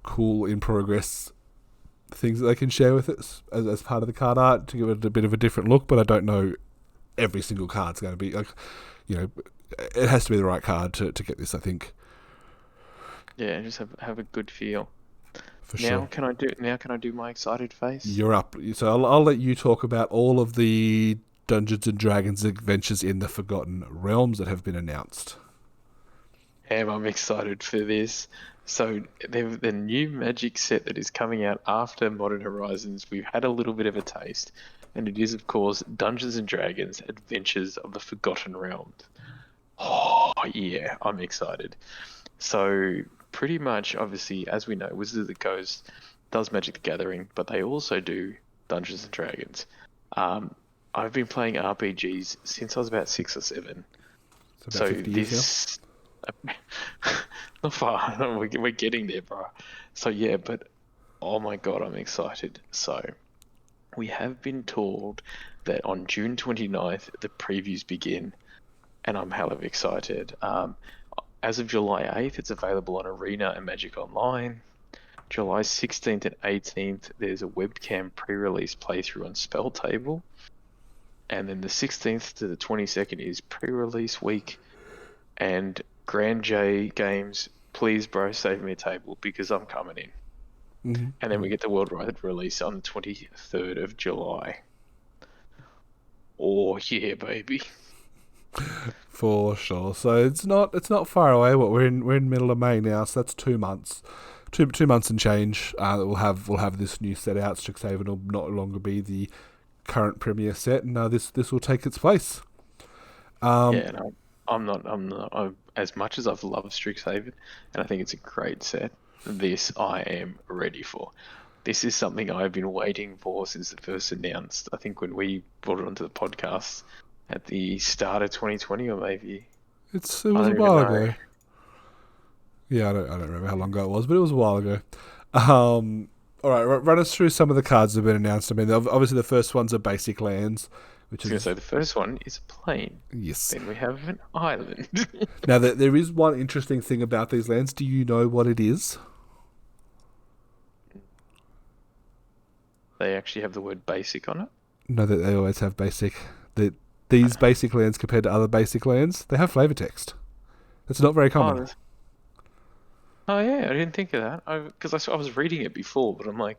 cool in progress things that they can share with us as part of the card art to give it a bit of a different look. But I don't know every single card's going to be like, it has to be the right card to get this. I think. Yeah, just have a good feel. For Now sure. can I do my excited face? You're up. So I'll let you talk about all of the Dungeons and Dragons adventures in the Forgotten Realms that have been announced. I'm excited for this. So the new Magic set that is coming out after Modern Horizons, we've had a little bit of a taste, and it is of course Dungeons and Dragons Adventures of the Forgotten Realms. Oh yeah, I'm excited. So pretty much, obviously, as we know, Wizards of the Coast does Magic the Gathering, but they also do Dungeons and Dragons. I've been playing RPGs since I was about 6 or 7. It's about So 50 years now. this, not far. We're getting there, bro. So yeah, but oh my god, I'm excited. So we have been told that on June 29th the previews begin, and I'm hella excited. As of July 8th, it's available on Arena and Magic Online. July 16th and 18th, there's a webcam pre-release playthrough on Spell Table. And then the 16th to the 22nd is pre-release week. And Grand J Games, please bro, save me a table because I'm coming in. Mm-hmm. And then we get the worldwide release on the 23rd of July. Oh yeah, baby. For sure. So it's not far away. We're in middle of May now, so that's 2 months. 2 months and change that we'll have this new set out. Strixhaven will not longer be the current premier set, and this will take its place. Yeah, no, I'm not. As much as I've loved Strixhaven, and I think it's a great set. This I am ready for. this is something I've been waiting for since it first announced. I think when we brought it onto the podcast at the start of 2020, or maybe It was I a don't even while know. ago. Yeah, I don't remember how long ago it was, but it was a while ago. All right, run us through some of the cards that have been announced. I mean, obviously the first ones are basic lands, which I was gonna is say the first one is a plane. yes. Then we have an island. Now there is one interesting thing about these lands. Do you know what it is? They actually have the word basic on it. No, that they always have basic. That these basic lands compared to other basic lands, they have flavor text. That's not very Oh, common. oh yeah, I didn't think of that. Because I was reading it before, but I'm like,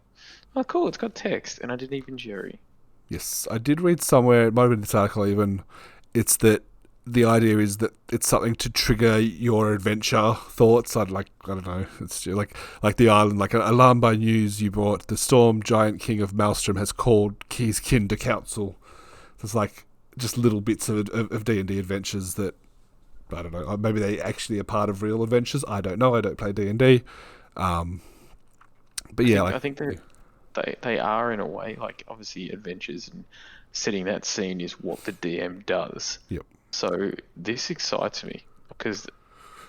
oh cool, it's got text, and I didn't even jury. Yes, I did read somewhere. It might have been this article even. It's that the idea is that it's something to trigger your adventure thoughts. I don't know. It's like the island, like an alarm by news you brought. The storm giant king of Maelstrom has called his kin to council. So it's like just little bits of D&D adventures that I don't know. Maybe they actually are part of real adventures. I don't know. I don't play D&D. But yeah, I think they are in a way, like obviously adventures and setting that scene is what the DM does. yep. So this excites me because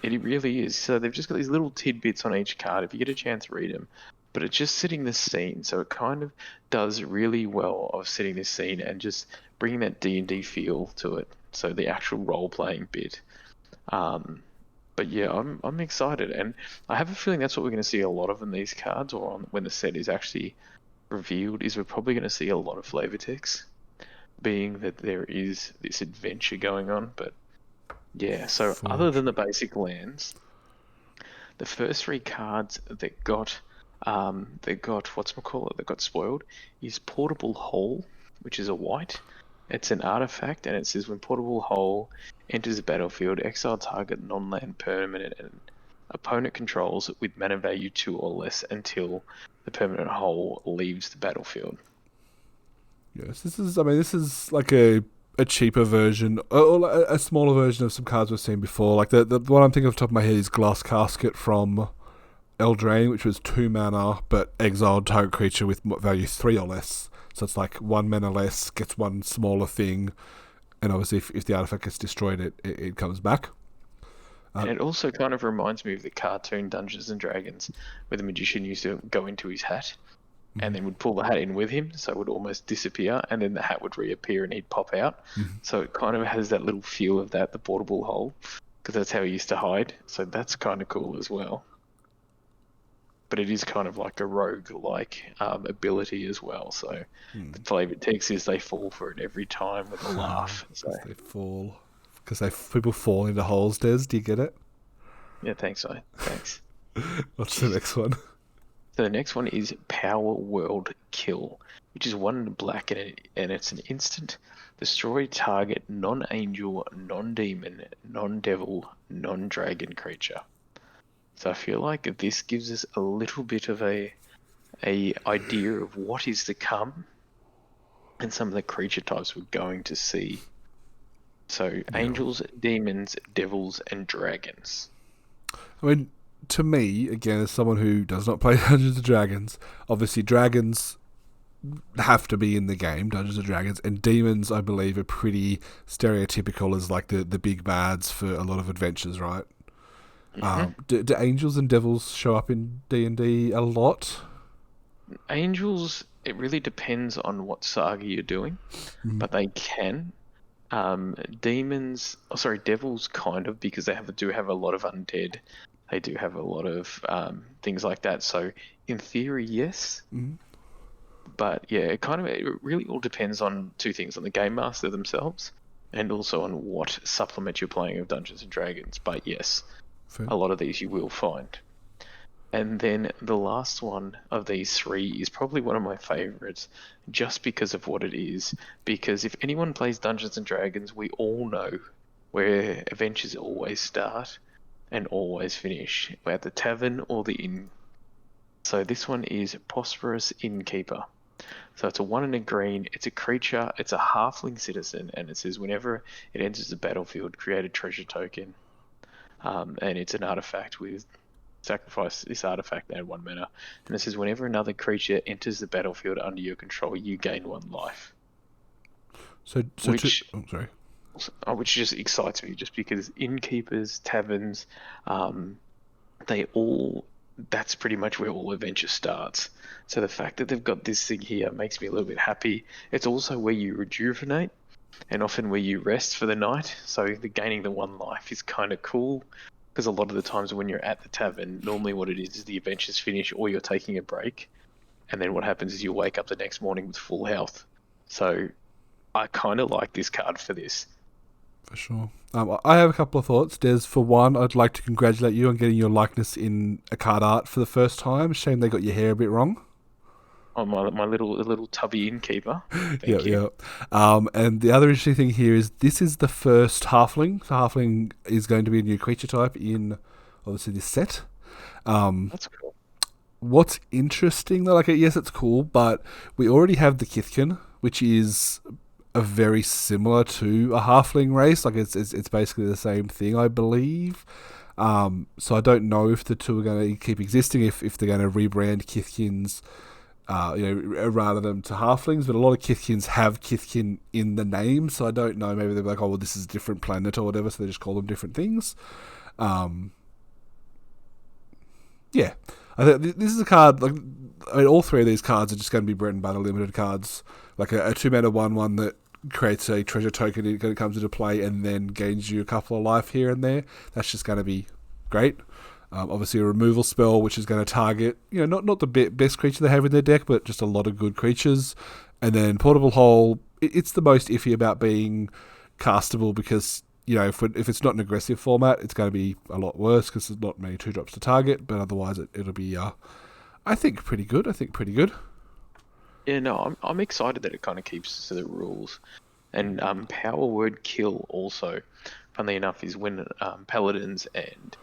it really is. So they've just got these little tidbits on each card. If you get a chance, read them. But it's just setting the scene, so it kind of does really well of setting this scene and just bringing that D&D feel to it. So the actual role playing bit. But yeah, I'm excited, and I have a feeling that's what we're going to see a lot of in these cards, or when the set is actually revealed. Is we're probably going to see a lot of flavor text, being that there is this adventure going on. But yeah, so other Forge. than the basic lands, the first three cards that got whatchamacallit, that got spoiled is Portable Hole, which is a white. It's an artifact, and it says when Portable Hole enters the battlefield, exile target non-land permanent and opponent controls with mana value 2 or less until the permanent hole leaves the battlefield. Yes, this is. I mean, this is like a cheaper version, or a smaller version of some cards we've seen before. Like the one I'm thinking off the top of my head is Glass Casket from Eldraine, which was 2 mana but exiled target creature with value 3 or less. So it's like 1 mana less, gets one smaller thing, and obviously if the artifact gets destroyed, it comes back. And it also kind of reminds me of the cartoon Dungeons and Dragons, where the magician used to go into his hat and then would pull the hat in with him, so it would almost disappear, and then the hat would reappear and he'd pop out. So it kind of has that little feel of that, the portable hole, because that's how he used to hide. So that's kind of cool as well. But it is kind of like a rogue-like ability as well. So the flavoured text is they fall for it every time with a laugh. So They fall because people fall into holes. Des, do you get it? yeah, thanks, mate. Thanks. What's the next one? So the next one is Power World Kill, which is 1 in black, and it's an instant. Destroy target non-angel, non-demon, non-devil, non-dragon creature. So I feel like this gives us a little bit of a idea of what is to come and some of the creature types we're going to see. So angels, demons, devils, and dragons. I mean, to me, again, as someone who does not play Dungeons and Dragons, obviously dragons have to be in the game, Dungeons and Dragons, and demons, I believe, are pretty stereotypical as like the big bads for a lot of adventures, right? Do angels and devils show up in D&D a lot? Angels, it really depends on what saga you're doing, but they can. Devils kind of, because they do have a lot of undead. They do have a lot of things like that. So in theory, yes. But yeah, it really all depends on two things: on the game master themselves, and also on what supplement you're playing of Dungeons and Dragons. But yes, Fair. a lot of these you will find. And then the last one of these three is probably one of my favorites, just because of what it is. Because if anyone plays Dungeons and Dragons, we all know where adventures always start and always finish. We're at the tavern or the inn. So this one is Prosperous Innkeeper. So it's a 1 in a green, it's a creature, it's a halfling citizen, and it says whenever it enters the battlefield, create a treasure token. And it's an artifact with sacrifice this artifact and add 1 mana. And it says whenever another creature enters the battlefield under your control, you gain 1 life. Which sorry. Which just excites me, just because innkeepers, taverns, they all, that's pretty much where all adventure starts. So the fact that they've got this thing here makes me a little bit happy. It's also where you rejuvenate and often where you rest for the night. So the gaining the 1 life is kind of cool, because a lot of the times when you're at the tavern, normally what it is the adventure's finished or you're taking a break. And then what happens is you wake up the next morning with full health. So I kind of like this card for this. For sure. I have a couple of thoughts. Des, for one, I'd like to congratulate you on getting your likeness in a card art for the first time. Shame they got your hair a bit wrong. Oh, my little tubby innkeeper. Thank you. And the other interesting thing here is this is the first halfling. So halfling is going to be a new creature type in, obviously, this set. That's cool. What's interesting, though, like, yes, it's cool, but we already have the Kithkin, which is a very similar to a halfling race. Like, it's basically the same thing, I believe. So I don't know if the two are going to keep existing, if they're going to rebrand Kithkins, rather than to halflings. But a lot of Kithkins have Kithkin in the name, so I don't know. Maybe they're like, oh, well, this is a different planet or whatever, so they just call them different things. Yeah. I think this is a card, like, I mean, all three of these cards are just going to be written by the limited cards. Like a 2-mana 1/1 that creates a treasure token when it comes into play and then gains you a couple of life here and there. That's just going to be great. Obviously a removal spell, which is going to target, not the best creature they have in their deck, but just a lot of good creatures. And then Portable Hole, it's the most iffy about being castable, because if it's not an aggressive format, it's going to be a lot worse because there's not many 2-drops to target. But otherwise, it'll be, I think, pretty good. Yeah, no, I'm excited that it kind of keeps to the rules. And Power Word Kill also, funnily enough, is when paladins and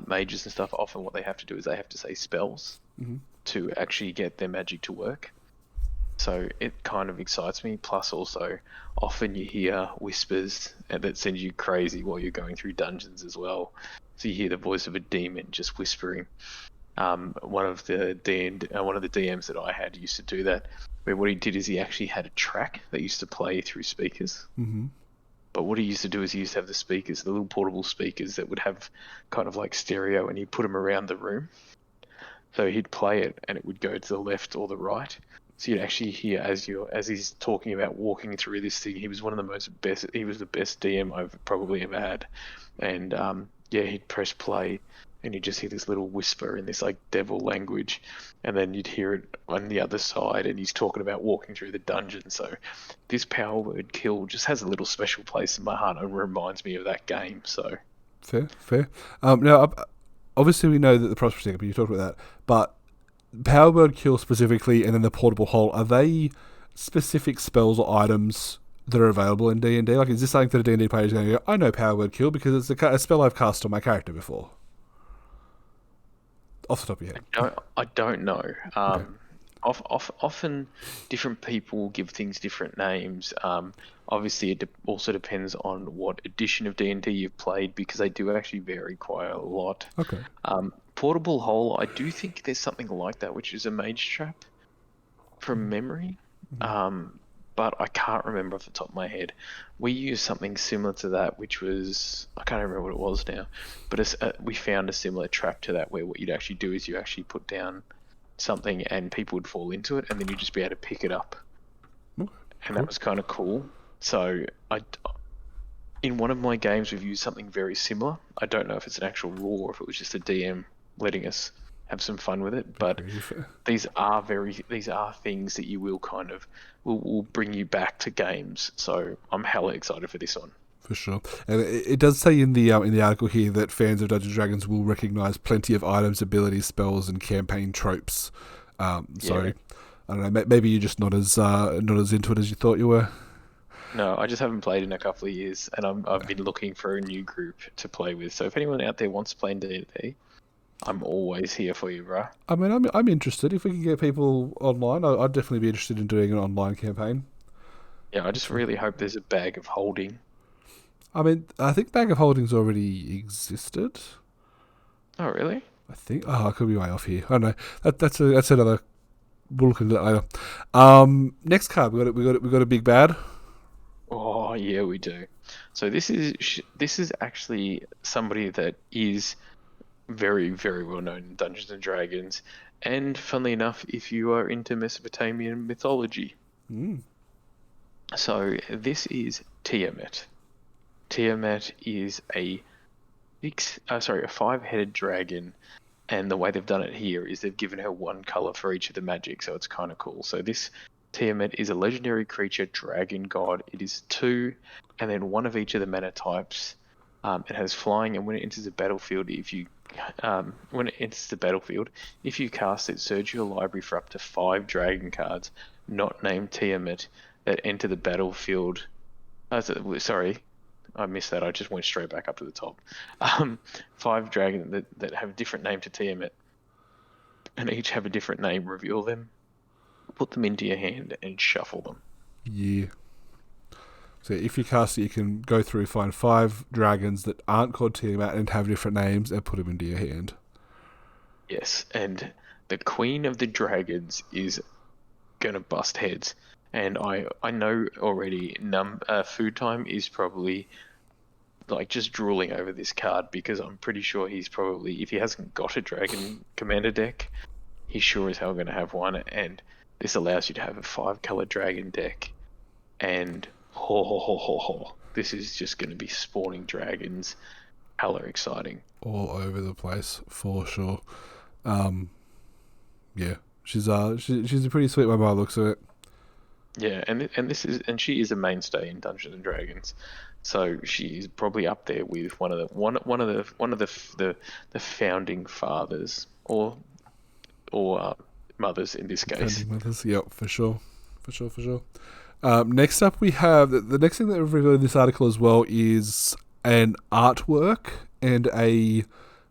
mages and stuff, often what they have to do is they have to say spells to actually get their magic to work. So it kind of excites me. Plus also, often you hear whispers that send you crazy while you're going through dungeons as well. So you hear the voice of a demon just whispering. One of the DMs that I had used to do that, where what he did is he actually had a track that used to play through speakers. Mm-hmm. But what he used to do is he used to have the speakers, the little portable speakers that would have kind of like stereo, and he'd put them around the room. So he'd play it, and it would go to the left or the right. So you'd actually hear as he's talking about walking through this thing. He was He was the best DM I've probably ever had, and he'd press play, and you'd just hear this little whisper in this like devil language, and then you'd hear it on the other side, and he's talking about walking through the dungeon. So this Power Word Kill just has a little special place in my heart and reminds me of that game. So fair. Now, obviously we know that the Prosperity, but you talked about that, but Power Word Kill specifically, and then the Portable Hole, are they specific spells or items that are available in D&D? Like, is this something that a D&D player is going to go, I know Power Word Kill because it's a spell I've cast on my character before? Off the top of your head. I don't know. Okay. Often different people give things different names. Obviously, it also depends on what edition of D&D you've played, because they do actually vary quite a lot. Okay. Portable Hole, I do think there's something like that, which is a mage trap from memory. But I can't remember off the top of my head. We used something similar to that, which was, I can't remember what it was now, but we found a similar trap to that, where what you'd actually do is you actually put down something and people would fall into it, and then you'd just be able to pick it up. And that was kind of cool. So in one of my games, we've used something very similar. I don't know if it's an actual rule or if it was just a DM letting us have some fun with it, but these are things that you will kind of will bring you back to games. So I'm hella excited for this one. For sure. And it does say in the article here that fans of Dungeons & Dragons will recognise plenty of items, abilities, spells, and campaign tropes. I don't know. Maybe you're just not as into it as you thought you were. No, I just haven't played in a couple of years, and I've been looking for a new group to play with. So if anyone out there wants to play in D&D, I'm always here for you, bro. I mean, I'm interested. If we can get people online, I'd definitely be interested in doing an online campaign. Yeah, I just really hope there's a bag of holding. I mean, I think Bag of Holdings already existed. Oh, really? I think. Oh, I could be way off here. I don't know. That's another. We'll look into that later. Next card, we got a big bad. Oh yeah, we do. So this is actually somebody that is very, very well known in Dungeons and Dragons, and funnily enough, if you are into Mesopotamian mythology. Mm. So this is Tiamat. Tiamat is a five-headed dragon, and the way they've done it here is they've given her one color for each of the magic, so it's kind of cool. So this Tiamat is a legendary creature, dragon god. It is 2, and then one of each of the mana types. It has flying, and when it enters the battlefield, if you cast it, search your library for up to 5 dragon cards not named Tiamat that enter the battlefield. Sorry, I missed that. I just went straight back up to the top. 5 dragons that have a different name to Tiamat, and each have a different name. Reveal them, put them into your hand, and shuffle them. Yeah. So if you cast it, you can go through, find 5 dragons that aren't called Tiamat and have different names, and put them into your hand. Yes, and the Queen of the Dragons is gonna bust heads. And I know already. Food Time is probably like just drooling over this card, because I'm pretty sure he's probably, if he hasn't got a Dragon Commander deck, he's sure as hell gonna have one. And this allows you to have a 5-color dragon deck, and this is just going to be spawning dragons. Hella exciting. All over the place, for sure. Yeah, she's a pretty sweet one by the looks of it. Yeah, and she is a mainstay in Dungeons and Dragons, so she's probably up there with one of the founding fathers or mothers in this case. Founding mothers, yep, for sure. Next up, we have the next thing that we've revealed in this article as well is an artwork and a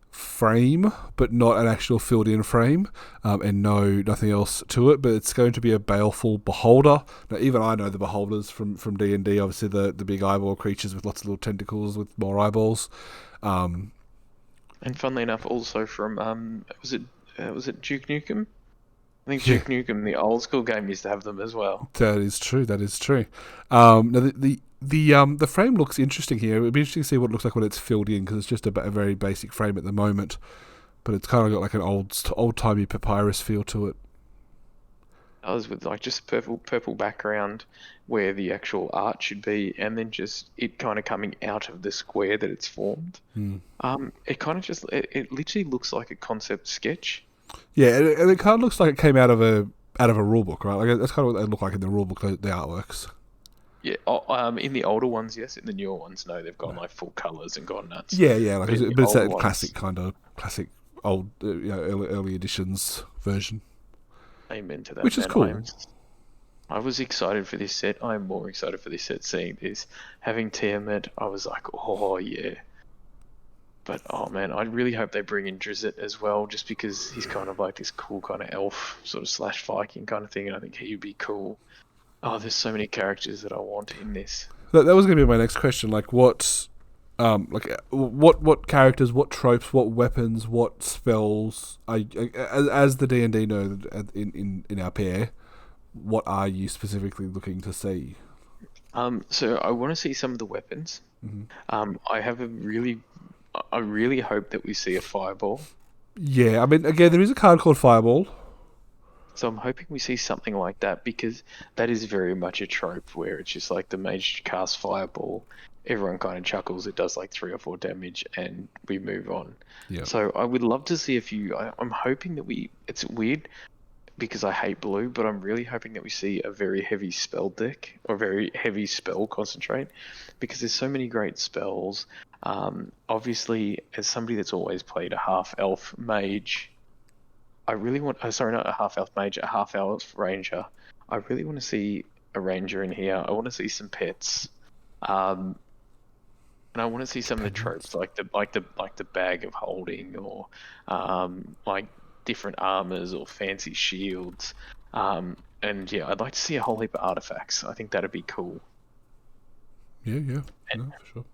frame, but not an actual filled-in frame, and nothing else to it. But it's going to be a baleful beholder. Now, even I know the beholders from D&D. Obviously, the big eyeball creatures with lots of little tentacles with more eyeballs. And funnily enough, also from was it Duke Nukem? I think Duke Nukem, the old school game, used to have them as well. That is true. Now the frame looks interesting here. It would be interesting to see what it looks like when it's filled in, because it's just a very basic frame at the moment, but it's kind of got like an old timey papyrus feel to it. I was with like just purple background where the actual art should be, and then just it kind of coming out of the square that it's formed. It kind of just it literally looks like a concept sketch. Yeah, and it kind of looks like it came out of a rule book, right? Like that's kind of what they look like in the rule book, the artworks. Yeah, in the older ones, yes. In the newer ones, no. They've gone like full colors and gone nuts. Yeah, like but it's that ones, classic old, early editions version. Amen to that. Which is cool. I was excited for this set. I'm more excited for this set. Seeing this, having Tiamat, I was like, oh yeah. But oh man, I really hope they bring in Drizzt as well, just because he's kind of like this cool kind of elf sort of / Viking kind of thing, and I think he'd be cool. Oh, there's so many characters that I want in this. That was going to be my next question. Like what characters, what tropes, what weapons, what spells as the D&D nerd in our pair, what are you specifically looking to see? So I want to see some of the weapons. I really hope that we see a fireball. Yeah, I mean, again, there is a card called Fireball. So I'm hoping we see something like that, because that is very much a trope where it's just like the mage casts Fireball, everyone kind of chuckles, it does like 3 or 4 damage, and we move on. Yeah. So I would love to see a few. I'm hoping that it's weird because I hate blue, but I'm really hoping that we see a very heavy spell deck or very heavy spell concentrate, because there's so many great spells. Obviously, as somebody that's always played a half-elf mage, I really want... sorry, not a half-elf mage, a half-elf ranger. I really want to see a ranger in here. I want to see some pets. And I want to see some of the tropes, like the bag of holding, or like different armors or fancy shields. And yeah, I'd like to see a whole heap of artifacts. I think that'd be cool. Yeah, no, for sure.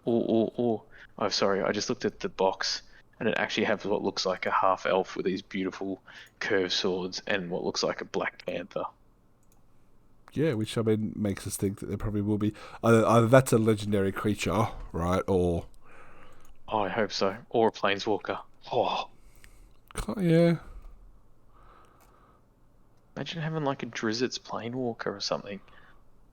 Or oh, sorry, I just looked at the box. and it actually has what looks like a half elf with these beautiful curved swords and what looks like a black panther. Yeah, which I mean makes us think that there probably will be either that's a legendary creature, right, or Oh, I hope so. Or a planeswalker. Oh, yeah, imagine having like a Drizzt's planeswalker or something.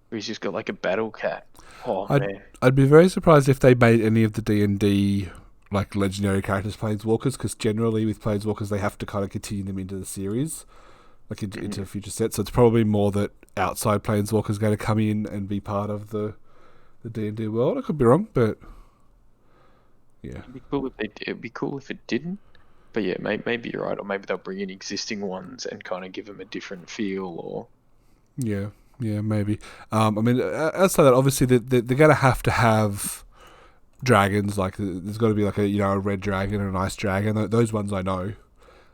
Where he's just got like a battle cat. Oh I'd man. I'd be very surprised if they made any of the D&D like legendary characters planeswalkers, because generally with planeswalkers they have to kind of continue them into the series, like into future sets. So it's probably more that outside planeswalkers going to come in and be part of the D&D world. I could be wrong, but yeah, It'd be cool if it didn't. But yeah, maybe you're right, or maybe they'll bring in existing ones and kind of give them a different feel. Or yeah, maybe. I mean, outside that, obviously they're going to have dragons. Like there's got to be like a red dragon and an ice dragon. Those ones I know.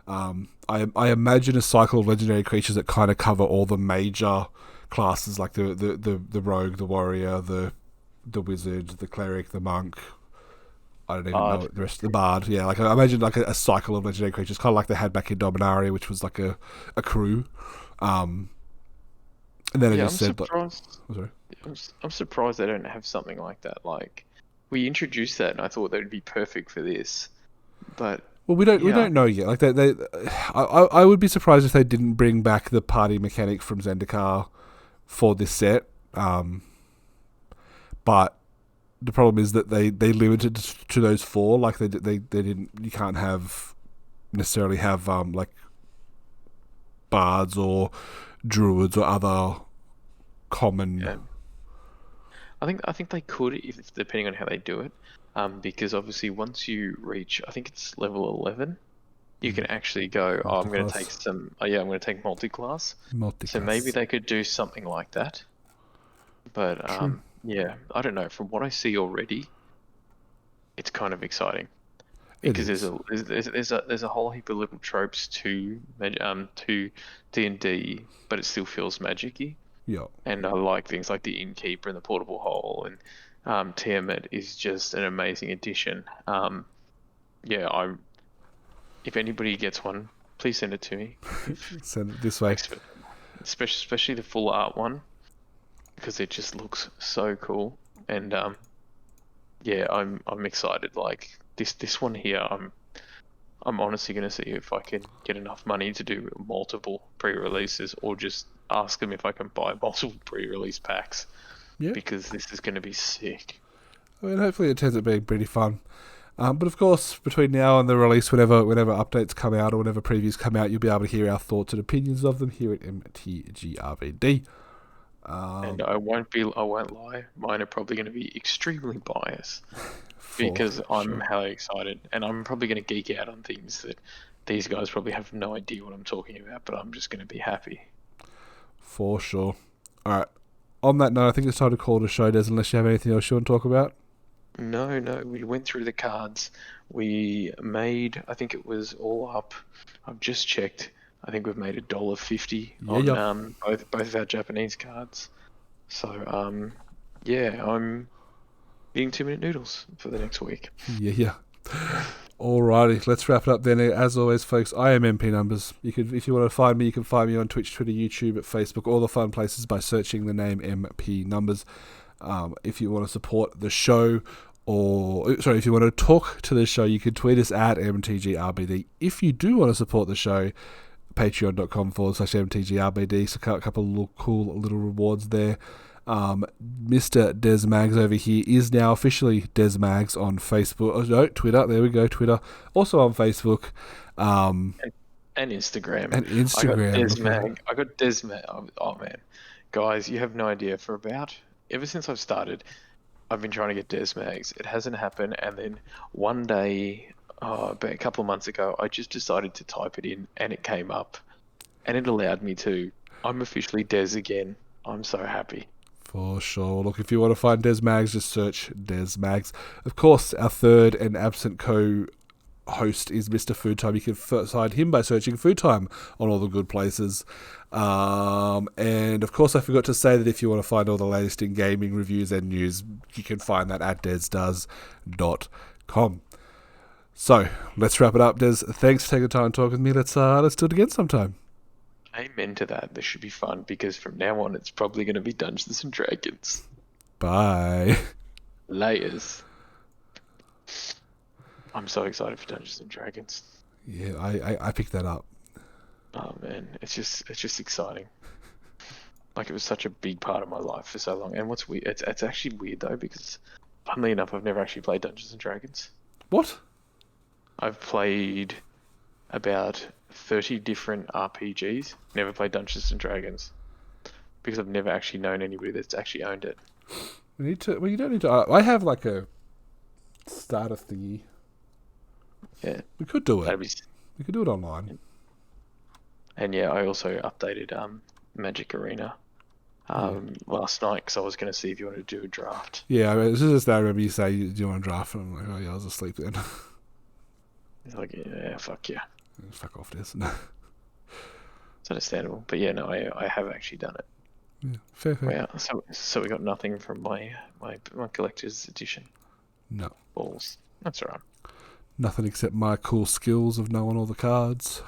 I imagine a cycle of legendary creatures that kind of cover all the major classes, like the rogue, the warrior, the wizard, the cleric, the monk. I don't even know the rest of the bard. Yeah, like I imagine like a cycle of legendary creatures, kind of like they had back in Dominaria, which was like a crew. And then yeah, I I'm just said, surprised. oh, sorry. I'm surprised they don't have something like that. Like we introduced that, and I thought that would be perfect for this. But Well, we yeah, don't know yet. Like I would be surprised if they didn't bring back the party mechanic from Zendikar for this set. But the problem is that they limited to those four. Like they didn't. You can't necessarily have like bards or druids or other common. yeah. I think they could if depending on how they do it. Because obviously once you reach, I think it's level 11, you can actually go. Oh, I'm going to take Multiclass. some. Oh, yeah, I'm going to take multi-class. So maybe Multiclass. they could do something like that. But True. yeah, I don't know. From what I see already, it's kind of exciting It because is. there's a whole heap of little tropes to D&D, but it still feels magic-y. Yeah. And I like things like the Innkeeper and the Portable Hole, and Tiamat is just an amazing addition. Yeah, if anybody gets one, please send it to me. Send it this way. Especially the full art one, because it just looks so cool. And yeah, I'm excited. Like this one here, I'm honestly gonna see if I can get enough money to do multiple pre-releases, or just ask them if I can buy multiple pre-release packs, Yeah. because this is gonna be sick. I mean, hopefully it turns out being pretty fun. But of course, between now and the release, whenever updates come out or whenever previews come out, you'll be able to hear our thoughts and opinions of them here at MTGRBD. And I won't lie, mine are probably going to be extremely biased For because I'm sure. hella excited, and I'm probably going to geek out on things that these guys probably have no idea what I'm talking about, but I'm just going to be happy. For sure. All right. On that note, I think it's time to call it a show, Des, unless you have anything else you want to talk about. No, we went through the cards. We made, I think it was all up. I've just checked. I think we've made $1.50 Yeah, on yeah. both of our Japanese cards. So yeah, I'm eating 2-minute noodles for the next week. Yeah. Alrighty, let's wrap it up then. As always, folks, I am MP Numbers. You can, if you want to find me, you can find me on Twitch, Twitter, YouTube, at Facebook, all the fun places by searching the name MP Numbers. If you want to support the show, if you want to talk to the show, you can tweet us at MTGRBD. If you do want to support the show, patreon.com/MTGRBD. So a couple of cool little rewards there. Mr. Des Mags over here is now officially Des Mags on Facebook. Oh, no, Twitter. There we go, Twitter. Also on Facebook. And Instagram. And Instagram. I got Desmag. Oh man, guys, you have no idea. Ever since I've started, I've been trying to get Desmags. It hasn't happened, and then one day, about a couple of months ago, I just decided to type it in, and it came up, and it allowed me to. I'm officially Des again. I'm so happy. For sure. Look, if you want to find Des Mags, just search Des Mags. Of course, our third and absent co-host is Mr. Food Time. You can find him by searching Food Time on all the good places. And of course, I forgot to say that if you want to find all the latest in gaming reviews and news, you can find that at desdoes.com. So let's wrap it up, Des. Thanks for taking the time to talk with me. Let's do it again sometime. Amen to that. This should be fun because from now on it's probably going to be Dungeons and Dragons. Bye. Layers. I'm so excited for Dungeons and Dragons. Yeah, I picked that up. Oh man, it's just exciting. Like it was such a big part of my life for so long. And what's weird, it's actually weird though because, funnily enough, I've never actually played Dungeons and Dragons. What? I've played about 30 different RPGs. Never played Dungeons and Dragons because I've never actually known anybody that's actually owned it. We need to. Well, you don't need to. I have like a starter thingy. Yeah, We could do it. that'd be. We could do it online. And yeah, I also updated Magic Arena last night because I was going to see if you wanted to do a draft. Yeah, I mean, this is just that I remember you say, do you want to draft? And I'm like, oh yeah, I was asleep then. It's like, yeah, fuck yeah. Fuck off, Des. It's understandable. But yeah, no, I have actually done it. Yeah, fair. Yeah, so we got nothing from my collector's edition. No. Balls. That's alright. Nothing except my cool skills of knowing all the cards.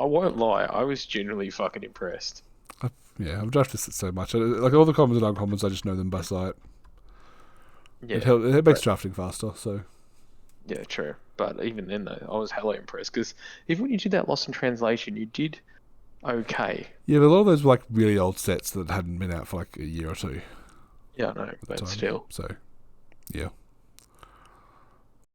I won't lie, I was genuinely fucking impressed. I've drafted it so much. Like all the commons and uncommons, I just know them by sight. Yeah, It makes drafting faster, so... Yeah, true. But even then, though, I was hella impressed because even when you did that Lost in Translation, you did okay. Yeah, but a lot of those were like really old sets that hadn't been out for like a year or two. Yeah, I know, but time. still. So, yeah.